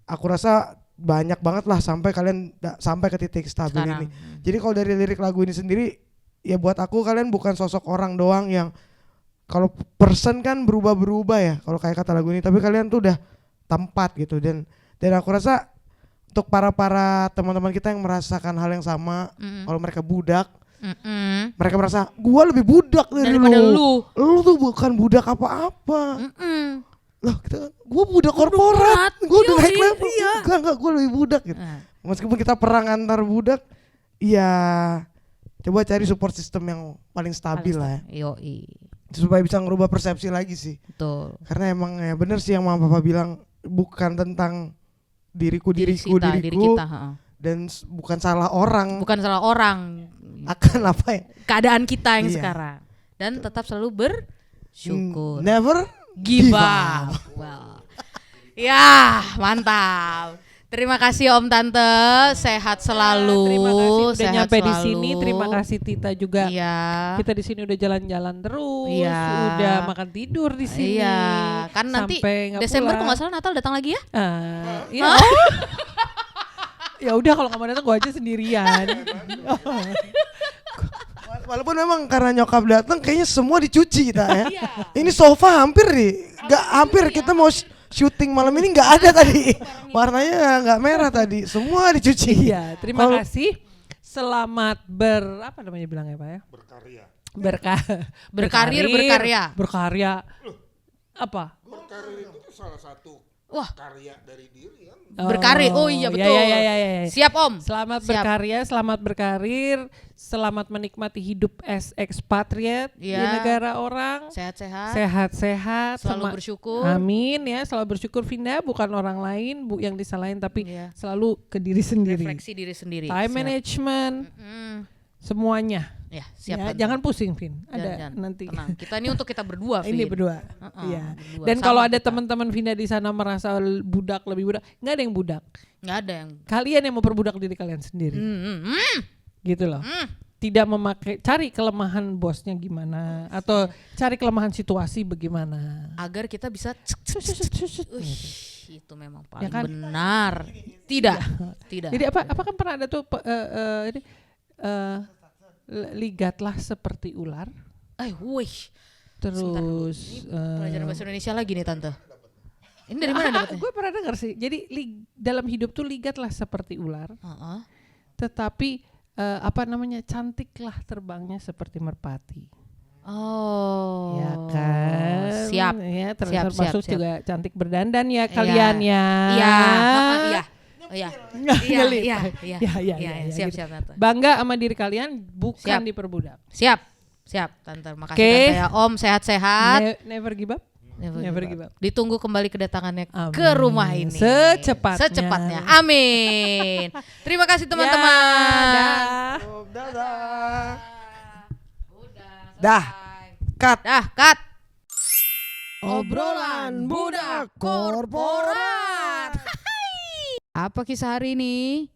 aku rasa banyak banget lah sampai kalian sampai ke titik stabil Sekarang. ini. Jadi kalau dari lirik lagu ini sendiri, ya buat aku kalian bukan sosok orang doang yang kalau person kan berubah-berubah ya kalau kayak kata lagu ini, tapi kalian tuh udah tempat gitu. Dan aku rasa untuk para teman-teman kita yang merasakan hal yang sama, kalau mereka budak, mereka merasa gua lebih budak Daripada lu. Lu tuh bukan budak apa-apa. Loh, gua budak korporat, gua udah naik level. Iya. Enggak, gua lebih budak gitu. Meskipun kita perang antar budak, ya coba cari support system yang paling stabil lah ya. Yoi. Supaya bisa ngerubah persepsi lagi sih. Betul. Karena emang ya bener sih yang mama papa bilang, bukan tentang diriku Diri kita, heeh. dan bukan salah orang Bukan salah orang. akan apa ya. Keadaan kita yang Iya. sekarang. Dan tetap selalu bersyukur. Never Give up. Well. Ya, mantap. Terima kasih Om Tante, sehat selalu. Terima kasih udah sehat nyampe di selalu. sini. Terima kasih Tita juga. Iya. Kita di sini udah jalan-jalan terus, Iya. udah makan tidur di sini. Iya, kan nanti sampai nggak Desember pulang. kalau nggak salah Natal datang lagi ya? Iya. Ya udah kalau nggak mau datang gue aja sendirian. Walaupun memang karena nyokap datang kayaknya semua dicuci kita ya. Iya. Ini sofa hampir nih, hampir kita mau syuting malam ini nggak ada tadi. Warnanya nggak merah tadi, semua dicuci. Iya, terima Kalau- kasih. Selamat apa namanya bilangnya Pak ya? Berkarya. Berkarir, berkarya. Berkarya. Apa? Berkarir itu kan salah satu Wah, karya dari diri kan. berkarir. Oh iya betul. Ya. Siap Om. Selamat Siap. berkarya, selamat berkarir, selamat menikmati hidup as expatriate di Iya. negara orang. Sehat-sehat. Sehat-sehat, Selalu bersyukur. Amin ya, selalu bersyukur Vinda, bukan orang lain yang disalahin tapi Iya. selalu ke diri sendiri. Refleksi diri sendiri. Time Siap. management, semuanya. Ya, siap. Ya, Tante. jangan pusing Vin, ada Jangan. nanti. Tenang. Kita ini untuk kita berdua, Vin. Ini berdua. Heeh, Iya. berdua. Dan Sama kalau ada kita. teman-teman Vinda di sana merasa budak lebih budak, nggak ada yang budak. Nggak ada yang. Kalian yang memperbudak diri kalian sendiri. Gitu loh. Tidak memakai, cari kelemahan bosnya gimana atau cari kelemahan situasi bagaimana. Agar kita bisa. Itu memang paling Ya kan? benar. Tidak. Tidak. Jadi apa kan pernah ada tuh ini ligatlah seperti ular. Wih. Terus Pelajaran bahasa Indonesia lagi nih Tante. Ini dari mana dapetnya? gue pernah dengar sih. Jadi dalam hidup tuh ligatlah seperti ular, tetapi cantiklah terbangnya seperti merpati. Oh. Ya kan. Siap. Ya, Siap, termasuk siap. juga cantik berdandan ya kalian ya. Iya. Iya. Iya. Ngelit. Iya. Ya, Siap, gitu. siap Tante. Bangga sama diri kalian, bukan Siap. diperbudak. Siap. Siap Tante. Makasih Oke. Tante ya. Om sehat-sehat. Never give up. Never give up. Ditunggu kembali kedatangannya Amin. ke rumah ini. Secepatnya. Amin. Terima kasih teman-teman. Ya, Dadah. Udah. Dah. Cut. Cut. Obrolan budak korporat. Apa kisah hari ini?